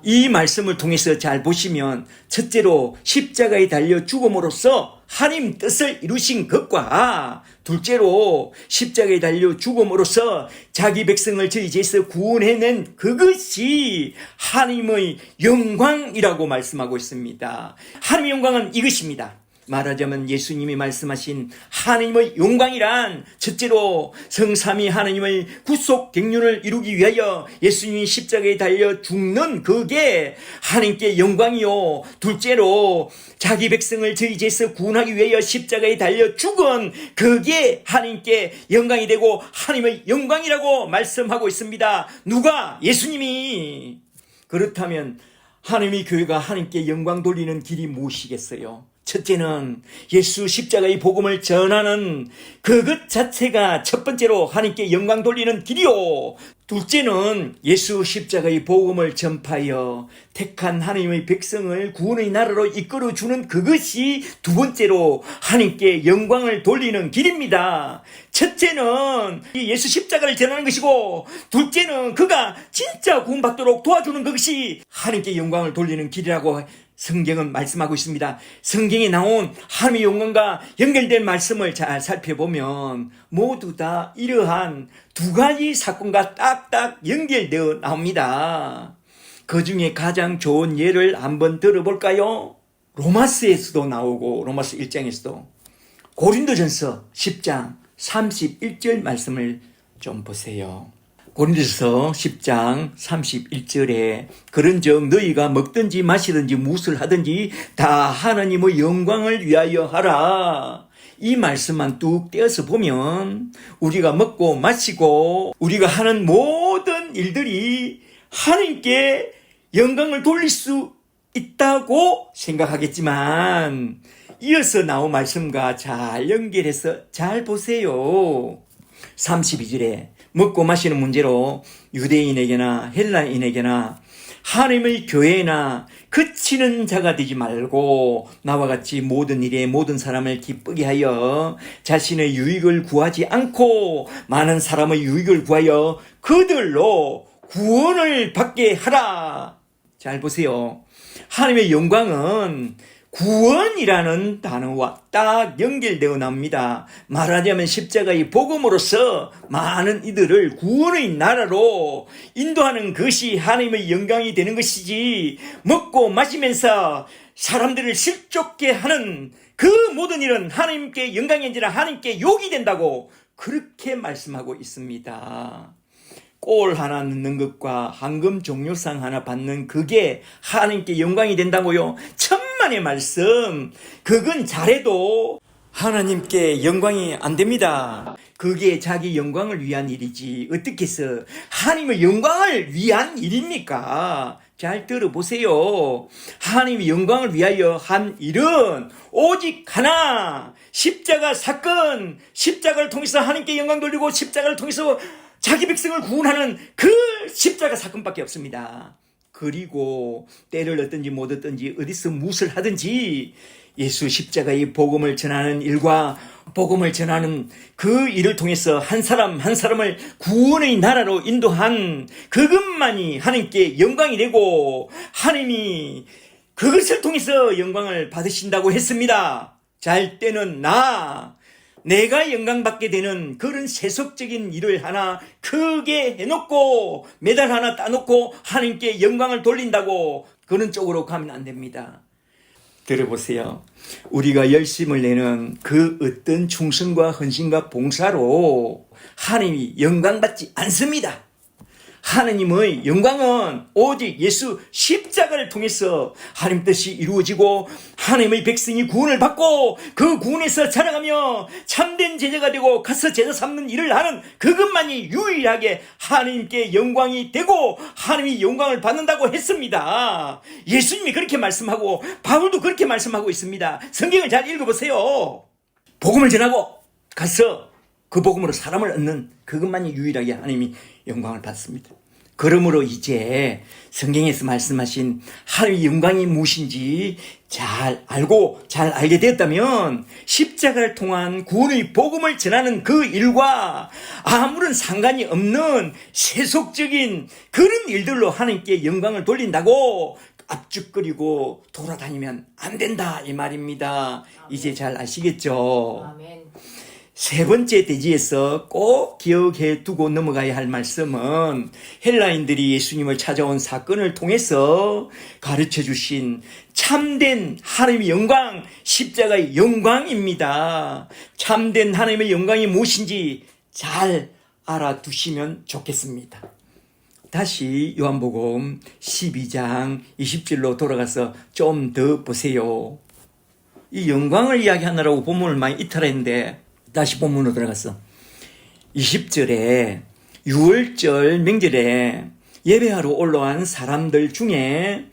이 말씀을 통해서 잘 보시면 첫째로 십자가에 달려 죽음으로써 하나님 뜻을 이루신 것과 둘째로 십자가에 달려 죽음으로써 자기 백성을 저희 죄에서 구원해낸 그것이 하나님의 영광이라고 말씀하고 있습니다. 하나님의 영광은 이것입니다. 말하자면 예수님이 말씀하신 하나님의 영광이란 첫째로 성삼위 하나님의 구속 경륜을 이루기 위하여 예수님이 십자가에 달려 죽는 그게 하나님께 영광이요, 둘째로 자기 백성을 저희 죄에서 구원하기 위하여 십자가에 달려 죽은 그게 하나님께 영광이 되고 하나님의 영광이라고 말씀하고 있습니다. 누가? 예수님이. 그렇다면 하나님의 교회가 하나님께 영광 돌리는 길이 무엇이겠어요? 첫째는 예수 십자가의 복음을 전하는 그것 자체가 첫 번째로 하나님께 영광 돌리는 길이요, 둘째는 예수 십자가의 복음을 전파하여 택한 하나님의 백성을 구원의 나라로 이끌어주는 그것이 두 번째로 하나님께 영광을 돌리는 길입니다. 첫째는 예수 십자가를 전하는 것이고 둘째는 그가 진짜 구원받도록 도와주는 것이 하나님께 영광을 돌리는 길이라고 성경은 말씀하고 있습니다. 성경에 나온 하나님의 영광과 연결된 말씀을 잘 살펴보면 모두 다 이러한 두 가지 사건과 딱딱 연결되어 나옵니다. 그 중에 가장 좋은 예를 한번 들어볼까요? 로마서에서도 나오고 로마서 1장에서도 고린도전서 10장 31절 말씀을 좀 보세요. 고린도서 10장 31절에 그런즉 너희가 먹든지 마시든지 무엇을 하든지 다 하나님의 영광을 위하여 하라. 이 말씀만 뚝 떼어서 보면 우리가 먹고 마시고 우리가 하는 모든 일들이 하나님께 영광을 돌릴 수 있다고 생각하겠지만 이어서 나온 말씀과 잘 연결해서 잘 보세요. 32절에 먹고 마시는 문제로 유대인에게나 헬라인에게나 하나님의 교회나 그치는 자가 되지 말고 나와 같이 모든 일에 모든 사람을 기쁘게 하여 자신의 유익을 구하지 않고 많은 사람의 유익을 구하여 그들로 구원을 받게 하라. 잘 보세요. 하나님의 영광은 구원이라는 단어와 딱 연결되어 나옵니다. 말하자면 십자가의 복음으로서 많은 이들을 구원의 나라로 인도하는 것이 하나님의 영광이 되는 것이지, 먹고 마시면서 사람들을 실족게 하는 그 모든 일은 하나님께 영광이 아니라 하나님께 욕이 된다고 그렇게 말씀하고 있습니다. 꼴 하나 넣는 것과 황금 종려상 하나 받는 그게 하나님께 영광이 된다고요? 천만의 말씀. 그건 잘해도 하나님께 영광이 안 됩니다. 그게 자기 영광을 위한 일이지 어떻게 해서 하나님의 영광을 위한 일입니까? 잘 들어보세요. 하나님의 영광을 위하여 한 일은 오직 하나, 십자가 사건. 십자가를 통해서 하나님께 영광 돌리고 십자가를 통해서 자기 백성을 구원하는 그 십자가 사건밖에 없습니다. 그리고 때를 얻든지 못 얻든지 어디서 무엇을 하든지 예수 십자가의 복음을 전하는 일과 복음을 전하는 그 일을 통해서 한 사람 한 사람을 구원의 나라로 인도한 그것만이 하나님께 영광이 되고 하나님이 그것을 통해서 영광을 받으신다고 했습니다. 잘 때는 내가 영광받게 되는 그런 세속적인 일을 하나 크게 해놓고 메달 하나 따놓고 하나님께 영광을 돌린다고 그런 쪽으로 가면 안 됩니다. 들어보세요. 우리가 열심을 내는 그 어떤 충성과 헌신과 봉사로 하나님이 영광받지 않습니다. 하나님의 영광은 오직 예수 십자가를 통해서 하나님 뜻이 이루어지고 하나님의 백성이 구원을 받고 그 구원에서 자라가며 참된 제자가 되고 가서 제자 삼는 일을 하는 그것만이 유일하게 하나님께 영광이 되고 하나님이 영광을 받는다고 했습니다. 예수님이 그렇게 말씀하고 바울도 그렇게 말씀하고 있습니다. 성경을 잘 읽어보세요. 복음을 전하고 가서 그 복음으로 사람을 얻는 그것만이 유일하게 하나님이 영광을 받습니다. 그러므로 이제 성경에서 말씀하신 하나님의 영광이 무엇인지 잘 알고 잘 알게 되었다면 십자가를 통한 구원의 복음을 전하는 그 일과 아무런 상관이 없는 세속적인 그런 일들로 하나님께 영광을 돌린다고 압축거리고 돌아다니면 안 된다 이 말입니다. 이제 잘 아시겠죠? 아멘. 세 번째 대지에서 꼭 기억해 두고 넘어가야 할 말씀은 헬라인들이 예수님을 찾아온 사건을 통해서 가르쳐 주신 참된 하나님의 영광, 십자가의 영광입니다. 참된 하나님의 영광이 무엇인지 잘 알아두시면 좋겠습니다. 다시 요한복음 12장 20절로 돌아가서 좀 더 보세요. 이 영광을 이야기하느라고 본문을 많이 이탈했는데 다시 본문으로 들어갔어. 20절에 6월절 명절에 예배하러 올라온 사람들 중에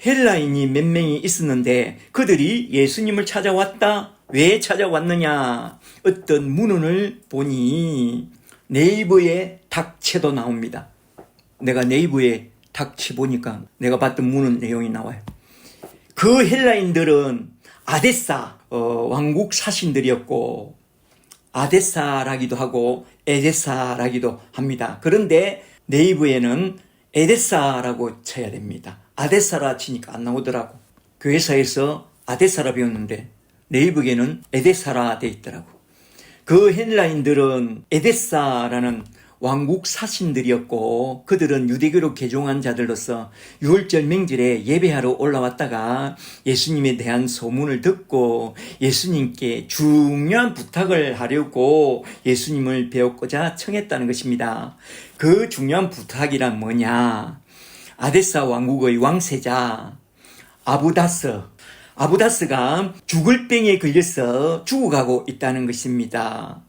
헬라인이 몇 명이 있었는데 그들이 예수님을 찾아왔다. 왜 찾아왔느냐? 어떤 문헌을 보니 네이버에 탁치도 나옵니다. 내가 네이버에 탁치 보니까 내가 봤던 문헌 내용이 나와요. 그 헬라인들은 아데사 왕국 사신들이었고 아데사라기도 하고 에데사라기도 합니다. 그런데 네이버에는 에데사라고 쳐야 됩니다. 아데사라 치니까 안 나오더라고. 교회사에서 아데사라 배웠는데 네이버에는 에데사라 돼 있더라고. 그 헬라인들은 에데사라는 왕국 사신들이었고 그들은 유대교로 개종한 자들로서 유월절 명절에 예배하러 올라왔다가 예수님에 대한 소문을 듣고 예수님께 중요한 부탁을 하려고 예수님을 배웠고자 청했다는 것입니다. 그 중요한 부탁이란 뭐냐? 아데사 왕국의 왕세자 아부다스가 죽을 병에 걸려서 죽어가고 있다는 것입니다.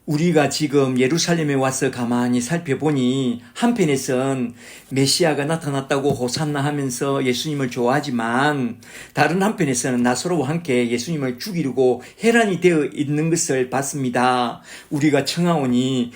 우리가 지금 예루살렘에 와서 가만히 살펴보니 한편에선 메시아가 나타났다고 호산나 하면서 예수님을 좋아하지만 다른 한편에서는 나사로와 함께 예수님을 죽이려고 해란이 되어 있는 것을 봤습니다. 우리가 청하오니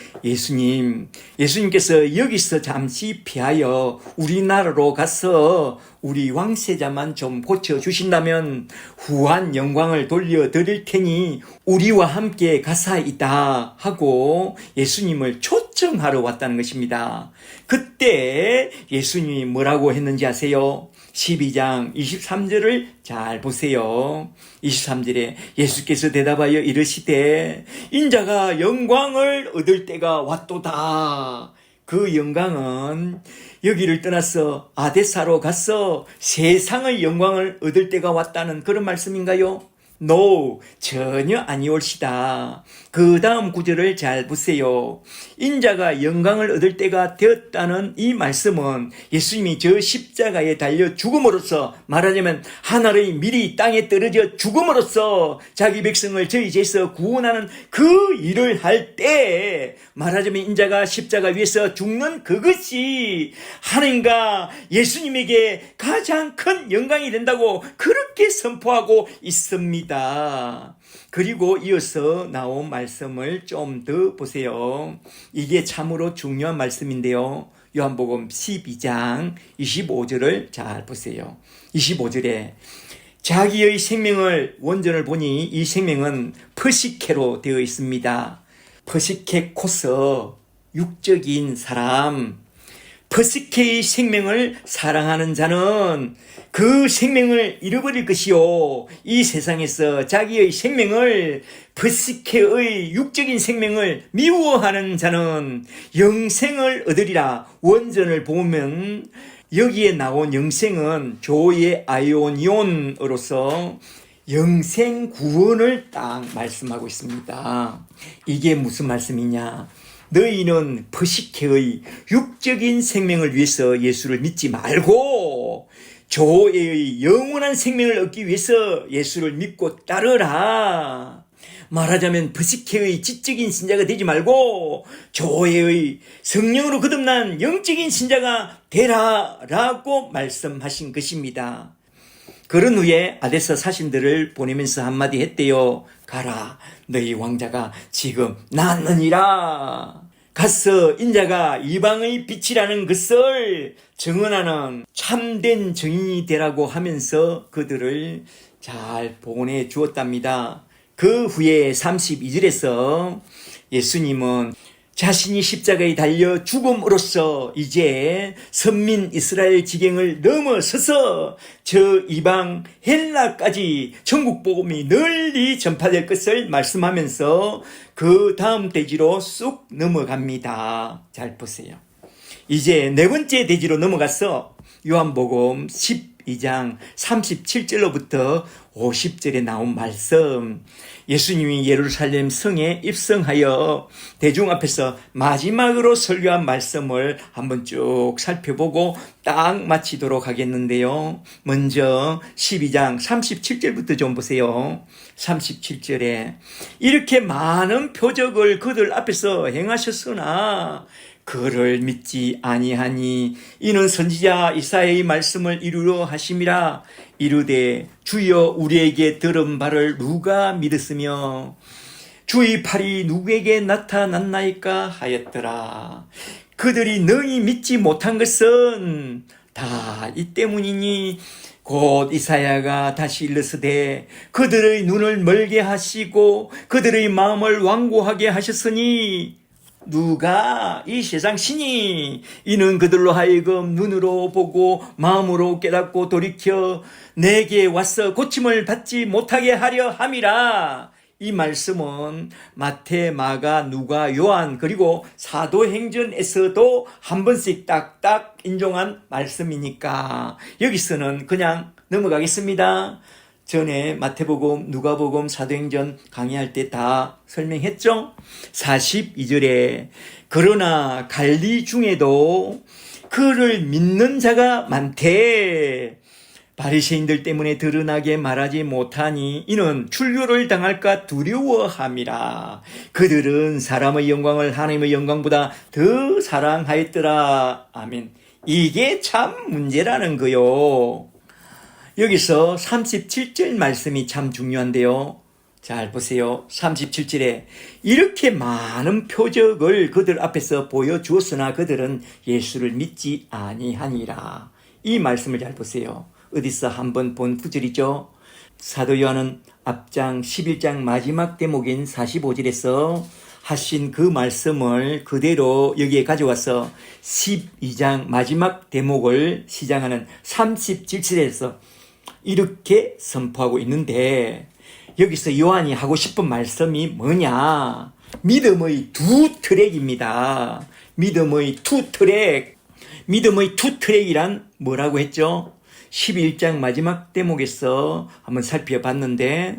예수님께서 여기서 잠시 피하여 우리나라로 가서 우리 왕세자만 좀 고쳐주신다면 후한 영광을 돌려드릴 테니 우리와 함께 가사이다 하고 예수님을 초청하러 왔다는 것입니다. 그때 예수님이 뭐라고 했는지 아세요? 12장 23절을 잘 보세요. 23절에 예수께서 대답하여 이르시되 인자가 영광을 얻을 때가 왔도다. 그 영광은 여기를 떠나서 아데사로 가서 세상의 영광을 얻을 때가 왔다는 그런 말씀인가요? No, 전혀 아니올시다. 그 다음 구절을 잘 보세요. 인자가 영광을 얻을 때가 되었다는 이 말씀은 예수님이 저 십자가에 달려 죽음으로써, 말하자면 하늘의 밀이 땅에 떨어져 죽음으로써 자기 백성을 저희 죄에서 구원하는 그 일을 할 때, 말하자면 인자가 십자가 위에서 죽는 그것이 하나님과 예수님에게 가장 큰 영광이 된다고 그렇게 선포하고 있습니다. 그리고 이어서 나온 말씀을 좀 더 보세요. 이게 참으로 중요한 말씀인데요. 요한복음 12장 25절을 잘 보세요. 25절에 자기의 생명을, 원전을 보니 이 생명은 퍼시케로 되어 있습니다. 퍼시케코스, 육적인 사람. 퍼시케의 생명을 사랑하는 자는 그 생명을 잃어버릴 것이요, 이 세상에서 자기의 생명을, 퍼시케의 육적인 생명을 미워하는 자는 영생을 얻으리라. 원전을 보면 여기에 나온 영생은 조의 아이오니온으로서 영생 구원을 딱 말씀하고 있습니다. 이게 무슨 말씀이냐? 너희는 퍼시케의 육적인 생명을 위해서 예수를 믿지 말고 조의 영원한 생명을 얻기 위해서 예수를 믿고 따르라. 말하자면 퍼시케의 지적인 신자가 되지 말고 조의 성령으로 거듭난 영적인 신자가 되라 라고 말씀하신 것입니다. 그런 후에 아데사 사신들을 보내면서 한마디 했대요. 가라, 너희 왕자가 지금 낳느니라. 가서 인자가 이방의 빛이라는 것을 증언하는 참된 증인이 되라고 하면서 그들을 잘 보내 주었답니다. 그 후에 32절에서 예수님은 자신이 십자가에 달려 죽음으로써 이제 선민 이스라엘 지경을 넘어서서 저 이방 헬라까지 천국 복음이 널리 전파될 것을 말씀하면서 그 다음 대지로 쑥 넘어갑니다. 잘 보세요. 이제 네 번째 대지로 넘어가서 요한복음 12장 37절로부터 50절에 나온 말씀, 예수님이 예루살렘 성에 입성하여 대중 앞에서 마지막으로 설교한 말씀을 한번 쭉 살펴보고 딱 마치도록 하겠는데요. 먼저 12장 37절부터 좀 보세요. 37절에 이렇게 많은 표적을 그들 앞에서 행하셨으나 그를 믿지 아니하니 이는 선지자 이사야의 말씀을 이루려 하심이라. 이르되 주여 우리에게 들은 바를 누가 믿었으며 주의 팔이 누구에게 나타났나이까 하였더라. 그들이 너희 믿지 못한 것은 다 이 때문이니 곧 이사야가 다시 일러서되 그들의 눈을 멀게 하시고 그들의 마음을 완고하게 하셨으니 누가 이 세상 신이 이는 그들로 하여금 눈으로 보고 마음으로 깨닫고 돌이켜 내게 와서 고침을 받지 못하게 하려 함이라. 이 말씀은 마태, 마가, 누가, 요한 그리고 사도행전에서도 한 번씩 딱딱 인용한 말씀이니까 여기서는 그냥 넘어가겠습니다. 전에 마태복음, 누가복음, 사도행전 강의할 때 다 설명했죠? 42절에 그러나 갈리 중에도 그를 믿는 자가 많대. 바리새인들 때문에 드러나게 말하지 못하니 이는 출교를 당할까 두려워함이라. 그들은 사람의 영광을 하나님의 영광보다 더 사랑하였더라. 아멘. 이게 참 문제라는 거요. 여기서 37절 말씀이 참 중요한데요. 잘 보세요. 37절에 이렇게 많은 표적을 그들 앞에서 보여주었으나 그들은 예수를 믿지 아니하니라. 이 말씀을 잘 보세요. 어디서 한번 본 구절이죠. 사도 요한은 앞장 11장 마지막 대목인 45절에서 하신 그 말씀을 그대로 여기에 가져와서 12장 마지막 대목을 시작하는 37절에서 이렇게 선포하고 있는데, 여기서 요한이 하고 싶은 말씀이 뭐냐? 믿음의 두 트랙입니다. 믿음의 두 트랙. 믿음의 두 트랙이란 뭐라고 했죠? 11장 마지막 대목에서 한번 살펴봤는데,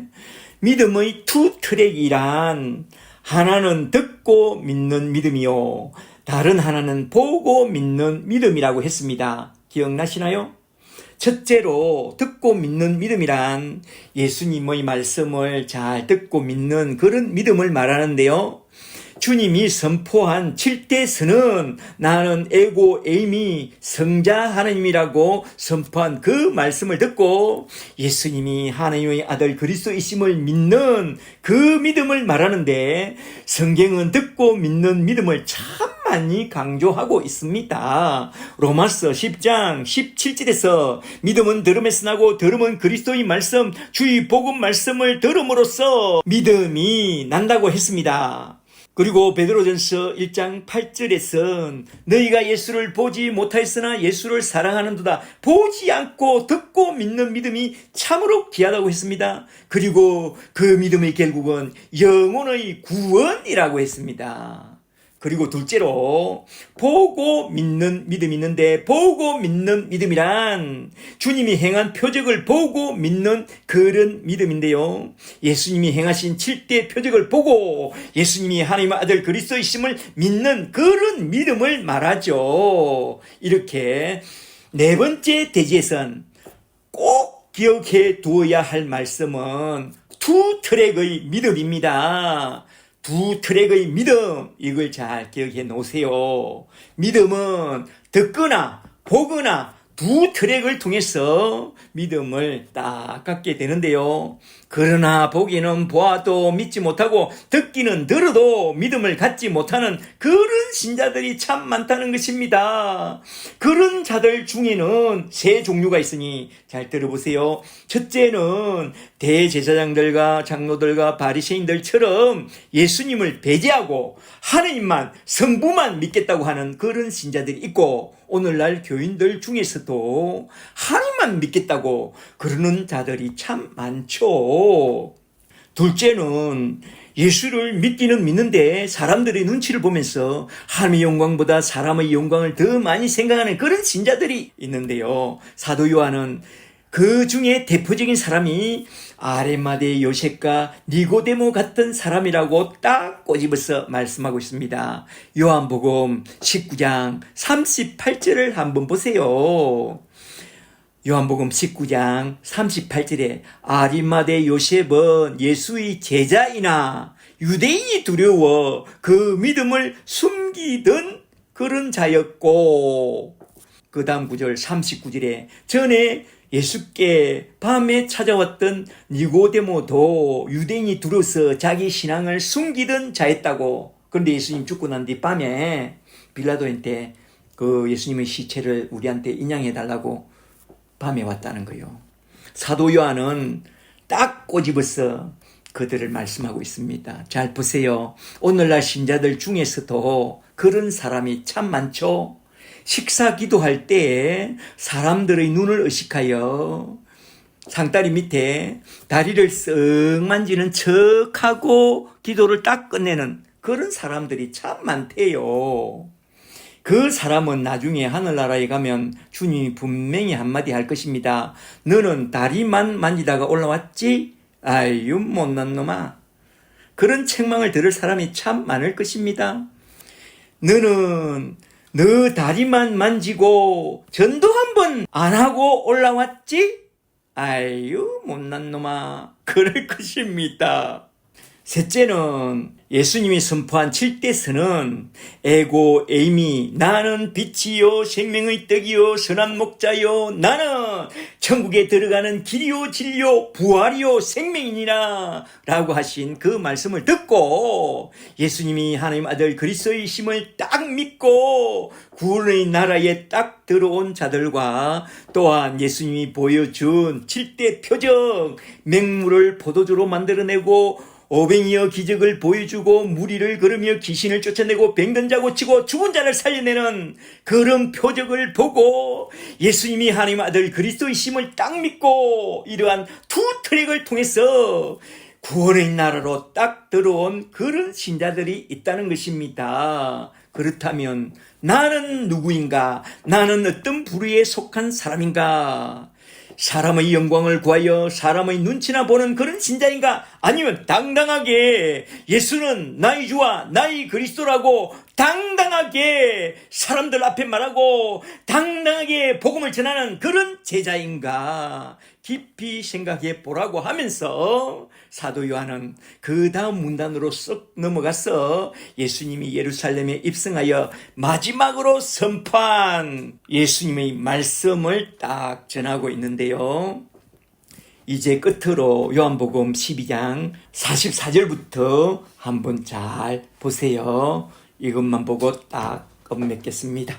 믿음의 두 트랙이란 하나는 듣고 믿는 믿음이요, 다른 하나는 보고 믿는 믿음이라고 했습니다. 기억나시나요? 첫째로 듣고 믿는 믿음이란 예수님의 말씀을 잘 듣고 믿는 그런 믿음을 말하는데요. 주님이 선포한 7대 선은 나는 에고 에이미 성자 하나님이라고 선포한 그 말씀을 듣고 예수님이 하나님의 아들 그리스도이심을 믿는 그 믿음을 말하는데, 성경은 듣고 믿는 믿음을 참 많이 강조하고 있습니다. 로마서 10장 17절에서 믿음은 들음에서 나고 들음은 그리스도의 말씀, 주의 복음 말씀을 들음으로써 믿음이 난다고 했습니다. 그리고 베드로전서 1장 8절에선 너희가 예수를 보지 못하였으나 예수를 사랑하는도다. 보지 않고 듣고 믿는 믿음이 참으로 귀하다고 했습니다. 그리고 그 믿음의 결국은 영혼의 구원이라고 했습니다. 그리고 둘째로 보고 믿는 믿음이 있는데, 보고 믿는 믿음이란 주님이 행한 표적을 보고 믿는 그런 믿음인데요. 예수님이 행하신 7대 표적을 보고 예수님이 하나님의 아들 그리스도이심을 믿는 그런 믿음을 말하죠. 이렇게 네 번째 대지에선 꼭 기억해 두어야 할 말씀은 두 트랙의 믿음입니다. 두 트랙의 믿음, 이걸 잘 기억해 놓으세요. 믿음은 듣거나 보거나 두 트랙을 통해서 믿음을 딱 갖게 되는데요. 그러나 보기는 보아도 믿지 못하고 듣기는 들어도 믿음을 갖지 못하는 그런 신자들이 참 많다는 것입니다. 그런 자들 중에는 세 종류가 있으니 잘 들어보세요. 첫째는 대제사장들과 장로들과 바리새인들처럼 예수님을 배제하고 하느님만, 성부만 믿겠다고 하는 그런 신자들이 있고, 오늘날 교인들 중에서도 하나님만 믿겠다고 그러는 자들이 참 많죠. 둘째는 예수를 믿기는 믿는데 사람들의 눈치를 보면서 하나님의 영광보다 사람의 영광을 더 많이 생각하는 그런 신자들이 있는데요. 사도 요한은 그 중에 대표적인 사람이 아레마대 요셉과 니고데모 같은 사람이라고 딱 꼬집어서 말씀하고 있습니다. 요한복음 19장 38절을 한번 보세요. 요한복음 19장 38절에 아리마대 요셉은 예수의 제자이나 유대인이 두려워 그 믿음을 숨기던 그런 자였고, 그 다음 구절 39절에 전에 예수께 밤에 찾아왔던 니고데모도 유대인이 두려워서 자기 신앙을 숨기던 자였다고. 그런데 예수님 죽고 난 뒤 밤에 빌라도한테 그 예수님의 시체를 우리한테 인양해달라고 밤에 왔다는 거예요. 사도 요한은 딱 꼬집어서 그들을 말씀하고 있습니다. 잘 보세요. 오늘날 신자들 중에서도 그런 사람이 참 많죠. 식사 기도할 때에 사람들의 눈을 의식하여 상다리 밑에 다리를 쓱 만지는 척하고 기도를 딱 끝내는 그런 사람들이 참 많대요. 그 사람은 나중에 하늘나라에 가면 주님이 분명히 한마디 할 것입니다. 너는 다리만 만지다가 올라왔지? 아유 못난 놈아. 그런 책망을 들을 사람이 참 많을 것입니다. 너는 너 다리만 만지고 전도 한 번 안 하고 올라왔지? 아유 못난 놈아 그럴 것입니다. 셋째는 예수님이 선포한 7대 선은 에고 에이미 나는 빛이요 생명의 떡이요 선한 목자요 나는 천국에 들어가는 길이요 진리요 부활이요 생명이니라 라고 하신 그 말씀을 듣고 예수님이 하나님 아들 그리스도의 심을 딱 믿고 구원의 나라에 딱 들어온 자들과 또한 예수님이 보여준 7대 표적 맹물을 포도주로 만들어내고 오병이어 기적을 보여주고 무리를 걸으며 귀신을 쫓아내고 병든 자 고치고 죽은 자를 살려내는 그런 표적을 보고 예수님이 하나님 아들 그리스도의 심을 딱 믿고 이러한 두 트랙을 통해서 구원의 나라로 딱 들어온 그런 신자들이 있다는 것입니다. 그렇다면 나는 누구인가? 나는 어떤 부류에 속한 사람인가? 사람의 영광을 구하여 사람의 눈치나 보는 그런 신자인가? 아니면 당당하게 예수는 나의 주와 나의 그리스도라고 당당하게 사람들 앞에 말하고 당당하게 복음을 전하는 그런 제자인가? 깊이 생각해 보라고 하면서 사도 요한은 그 다음 문단으로 쏙 넘어가서 예수님이 예루살렘에 입성하여 마지막으로 선포한 예수님의 말씀을 딱 전하고 있는데요. 이제 끝으로 요한복음 12장 44절부터 한번 잘 보세요. 이것만 보고 딱 끝맺겠습니다.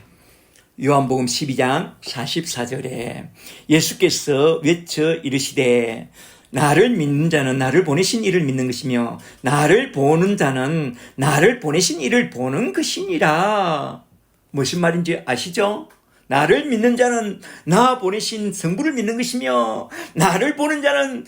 요한복음 12장 44절에 예수께서 외쳐 이르시되 나를 믿는 자는 나를 보내신 이를 믿는 것이며 나를 보는 자는 나를 보내신 이를 보는 것이니라. 무슨 말인지 아시죠? 나를 믿는 자는 나 보내신 성부를 믿는 것이며 나를 보는 자는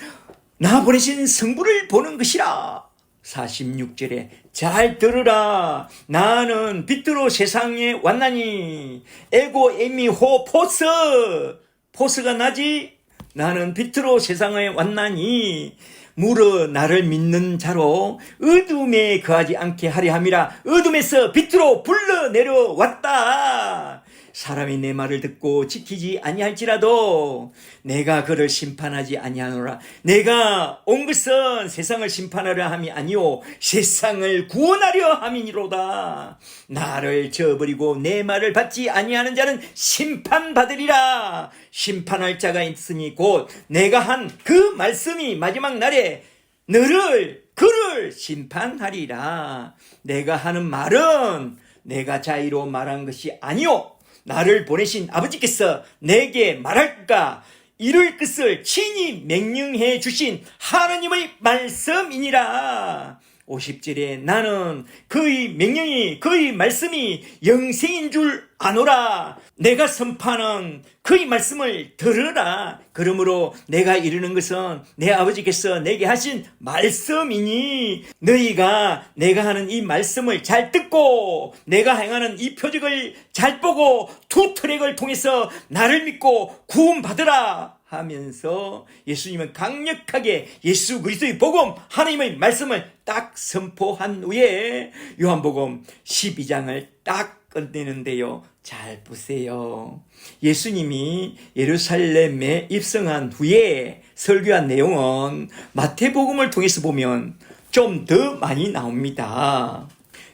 나 보내신 성부를 보는 것이라. 46절에 잘 들으라. 나는 빛으로 세상에 왔나니 에고 에미 호 포스가 나지. 나는 빛으로 세상에 왔나니 무릇 나를 믿는 자로 어둠에 거하지 않게 하려 함이라. 어둠에서 빛으로 불러 내려왔다. 사람이 내 말을 듣고 지키지 아니할지라도 내가 그를 심판하지 아니하노라. 내가 온 것은 세상을 심판하려 함이 아니오 세상을 구원하려 함이니로다. 나를 저버리고 내 말을 받지 아니하는 자는 심판받으리라. 심판할 자가 있으니 곧 내가 한 그 말씀이 마지막 날에 그를 심판하리라. 내가 하는 말은 내가 자의로 말한 것이 아니오 나를 보내신 아버지께서 내게 말할까 이룰 것을 친히 명령해 주신 하나님의 말씀이니라. 50절에 나는 그의 명령이 그의 말씀이 영생인 줄 아노라. 내가 선포하는 그의 말씀을 들으라. 그러므로 내가 이르는 것은 내 아버지께서 내게 하신 말씀이니 너희가 내가 하는 이 말씀을 잘 듣고 내가 행하는 이 표적을 잘 보고 두 트랙을 통해서 나를 믿고 구원받으라 하면서 예수님은 강력하게 예수 그리스도의 복음 하나님의 말씀을 딱 선포한 후에 요한복음 12장을 딱 끝내는데요. 잘 보세요. 예수님이 예루살렘에 입성한 후에 설교한 내용은 마태복음을 통해서 보면 좀 더 많이 나옵니다.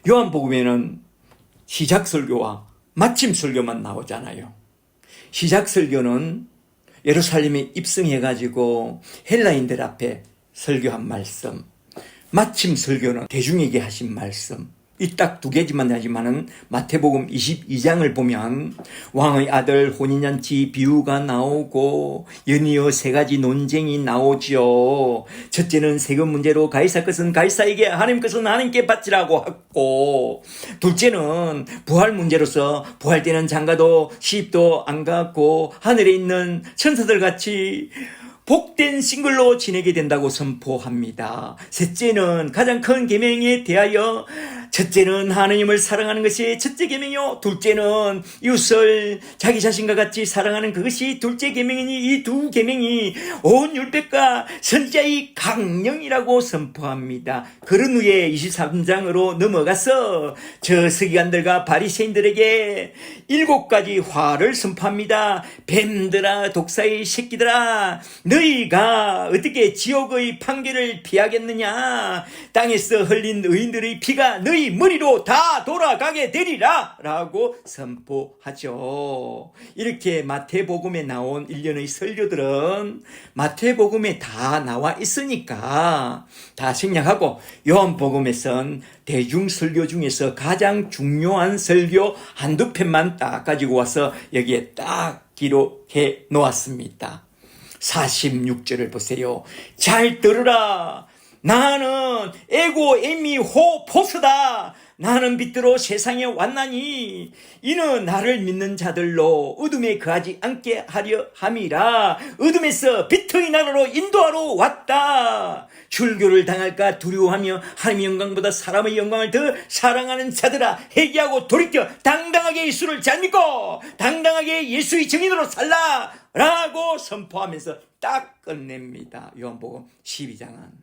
요한복음에는 시작 설교와 마침 설교만 나오잖아요. 시작 설교는 예루살렘에 입성해가지고 헬라인들 앞에 설교한 말씀, 마침 설교는 대중에게 하신 말씀, 이 딱 두 개지만 하지만은 마태복음 22장을 보면 왕의 아들 혼인잔치 비유가 나오고 연이어 세 가지 논쟁이 나오죠. 첫째는 세금 문제로 가이사 것은 가이사에게 하나님 것은 하나님께 바치라고 했고, 둘째는 부활 문제로서 부활 때는 장가도 시집도 안 갔고 하늘에 있는 천사들 같이 복된 싱글로 지내게 된다고 선포합니다. 셋째는 가장 큰 계명에 대하여 첫째는 하느님을 사랑하는 것이 첫째 계명이요, 둘째는 이웃을 자기 자신과 같이 사랑하는 그것이 둘째 계명이니 이 두 계명이 온 율법과 선지자의 강령이라고 선포합니다. 그런 후에 23장으로 넘어가서 저 서기관들과 바리새인들에게 7가지 화를 선포합니다. 뱀들아, 독사의 새끼들아, 너희가 어떻게 지옥의 판결을 피하겠느냐? 땅에서 흘린 의인들의 피가 너희 머리로 다 돌아가게 되리라 라고 선포하죠. 이렇게 마태복음에 나온 일련의 설교들은 마태복음에 다 나와 있으니까 다 생략하고 요한복음에선 대중설교 중에서 가장 중요한 설교 한두 편만 딱 가지고 와서 여기에 딱 기록해 놓았습니다. 46절을 보세요. 잘 들으라. 나는 에고 에미 호 포스다. 나는 빛으로 세상에 왔나니 이는 나를 믿는 자들로 어둠에 거하지 않게 하려 함이라. 어둠에서 빛의 나라로 인도하러 왔다. 출교를 당할까 두려워하며 하나님의 영광보다 사람의 영광을 더 사랑하는 자들아, 회개하고 돌이켜 당당하게 예수를 잘 믿고 당당하게 예수의 증인으로 살라 라고 선포하면서 딱 끝냅니다. 요한복음 12장은.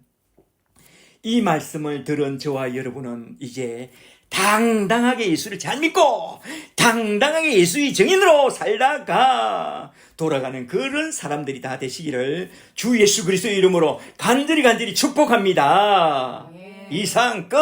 이 말씀을 들은 저와 여러분은 이제 당당하게 예수를 잘 믿고 당당하게 예수의 증인으로 살다가 돌아가는 그런 사람들이 다 되시기를 주 예수 그리스도의 이름으로 간절히 축복합니다. 이상 끝.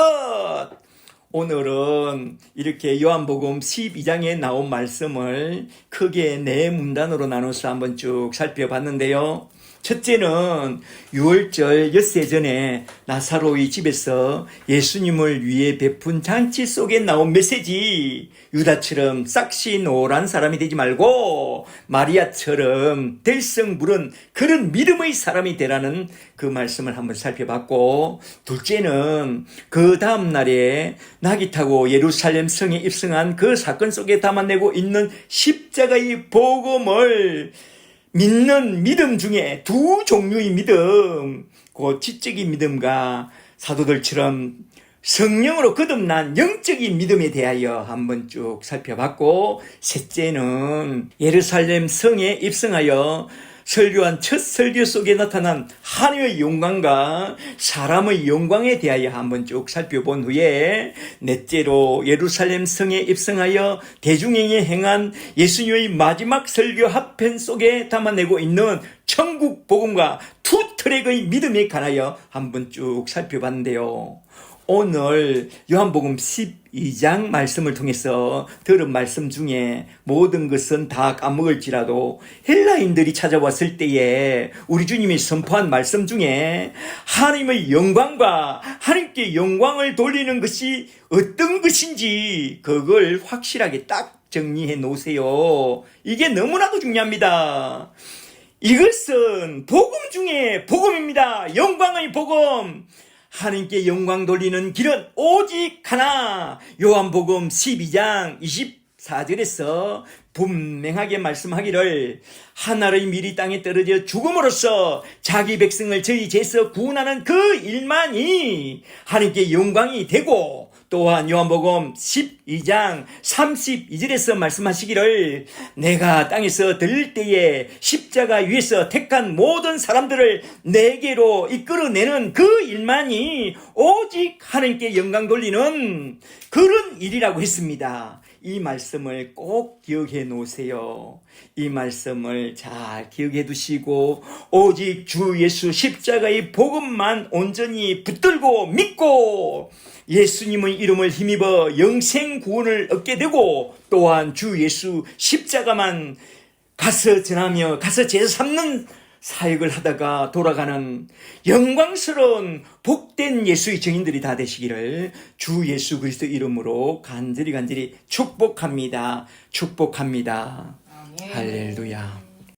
오늘은 이렇게 요한복음 12장에 나온 말씀을 크게 4문단으로 나눠서 한번 쭉 살펴봤는데요. 첫째는 6월절 엿새 전에 나사로의 집에서 예수님을 위해 베푼 잔치 속에 나온 메시지, 유다처럼 싹시 노란 사람이 되지 말고 마리아처럼 들썩 부른 그런 믿음의 사람이 되라는 그 말씀을 한번 살펴봤고, 둘째는 그 다음 날에 낙이 타고 예루살렘 성에 입성한 그 사건 속에 담아내고 있는 십자가의 복음을 믿는 믿음 중에 두 종류의 믿음, 그 지적인 믿음과 사도들처럼 성령으로 거듭난 영적인 믿음에 대하여 한번 쭉 살펴봤고, 셋째는 예루살렘 성에 입성하여 설교한 첫 설교 속에 나타난 하나님의 영광과 사람의 영광에 대하여 한번 쭉 살펴본 후에, 넷째로 예루살렘 성에 입성하여 대중에게 행한 예수님의 마지막 설교 합편 속에 담아내고 있는 천국 복음과 투 트랙의 믿음에 관하여 한번 쭉 살펴봤는데요. 오늘 요한복음 12장 말씀을 통해서 들은 말씀 중에 모든 것은 다 까먹을지라도 헬라인들이 찾아왔을 때에 우리 주님이 선포한 말씀 중에 하나님의 영광과 하나님께 영광을 돌리는 것이 어떤 것인지 그걸 확실하게 딱 정리해 놓으세요. 이게 너무나도 중요합니다. 이것은 복음 중에 복음입니다. 영광의 복음. 하나님께 영광 돌리는 길은 오직 하나. 요한복음 12장 24절에서 분명하게 말씀하기를 하나의 밀이 땅에 떨어져 죽음으로써 자기 백성을 저희 죄에서 구원하는 그 일만이 하나님께 영광이 되고, 또한 요한복음 12장 32절에서 말씀하시기를 내가 땅에서 들릴 때에 십자가 위에서 택한 모든 사람들을 내게로 이끌어내는 그 일만이 오직 하나님께 영광 돌리는 그런 일이라고 했습니다. 이 말씀을 꼭 기억해 놓으세요. 이 말씀을 잘 기억해 두시고 오직 주 예수 십자가의 복음만 온전히 붙들고 믿고 예수님의 이름을 힘입어 영생 구원을 얻게 되고, 또한 주 예수 십자가만 가서 전하며 가서 제사 삼는 사역을 하다가 돌아가는 영광스러운 복된 예수의 증인들이 다 되시기를 주 예수 그리스도 이름으로 간절히 축복합니다. 축복합니다. 할렐루야.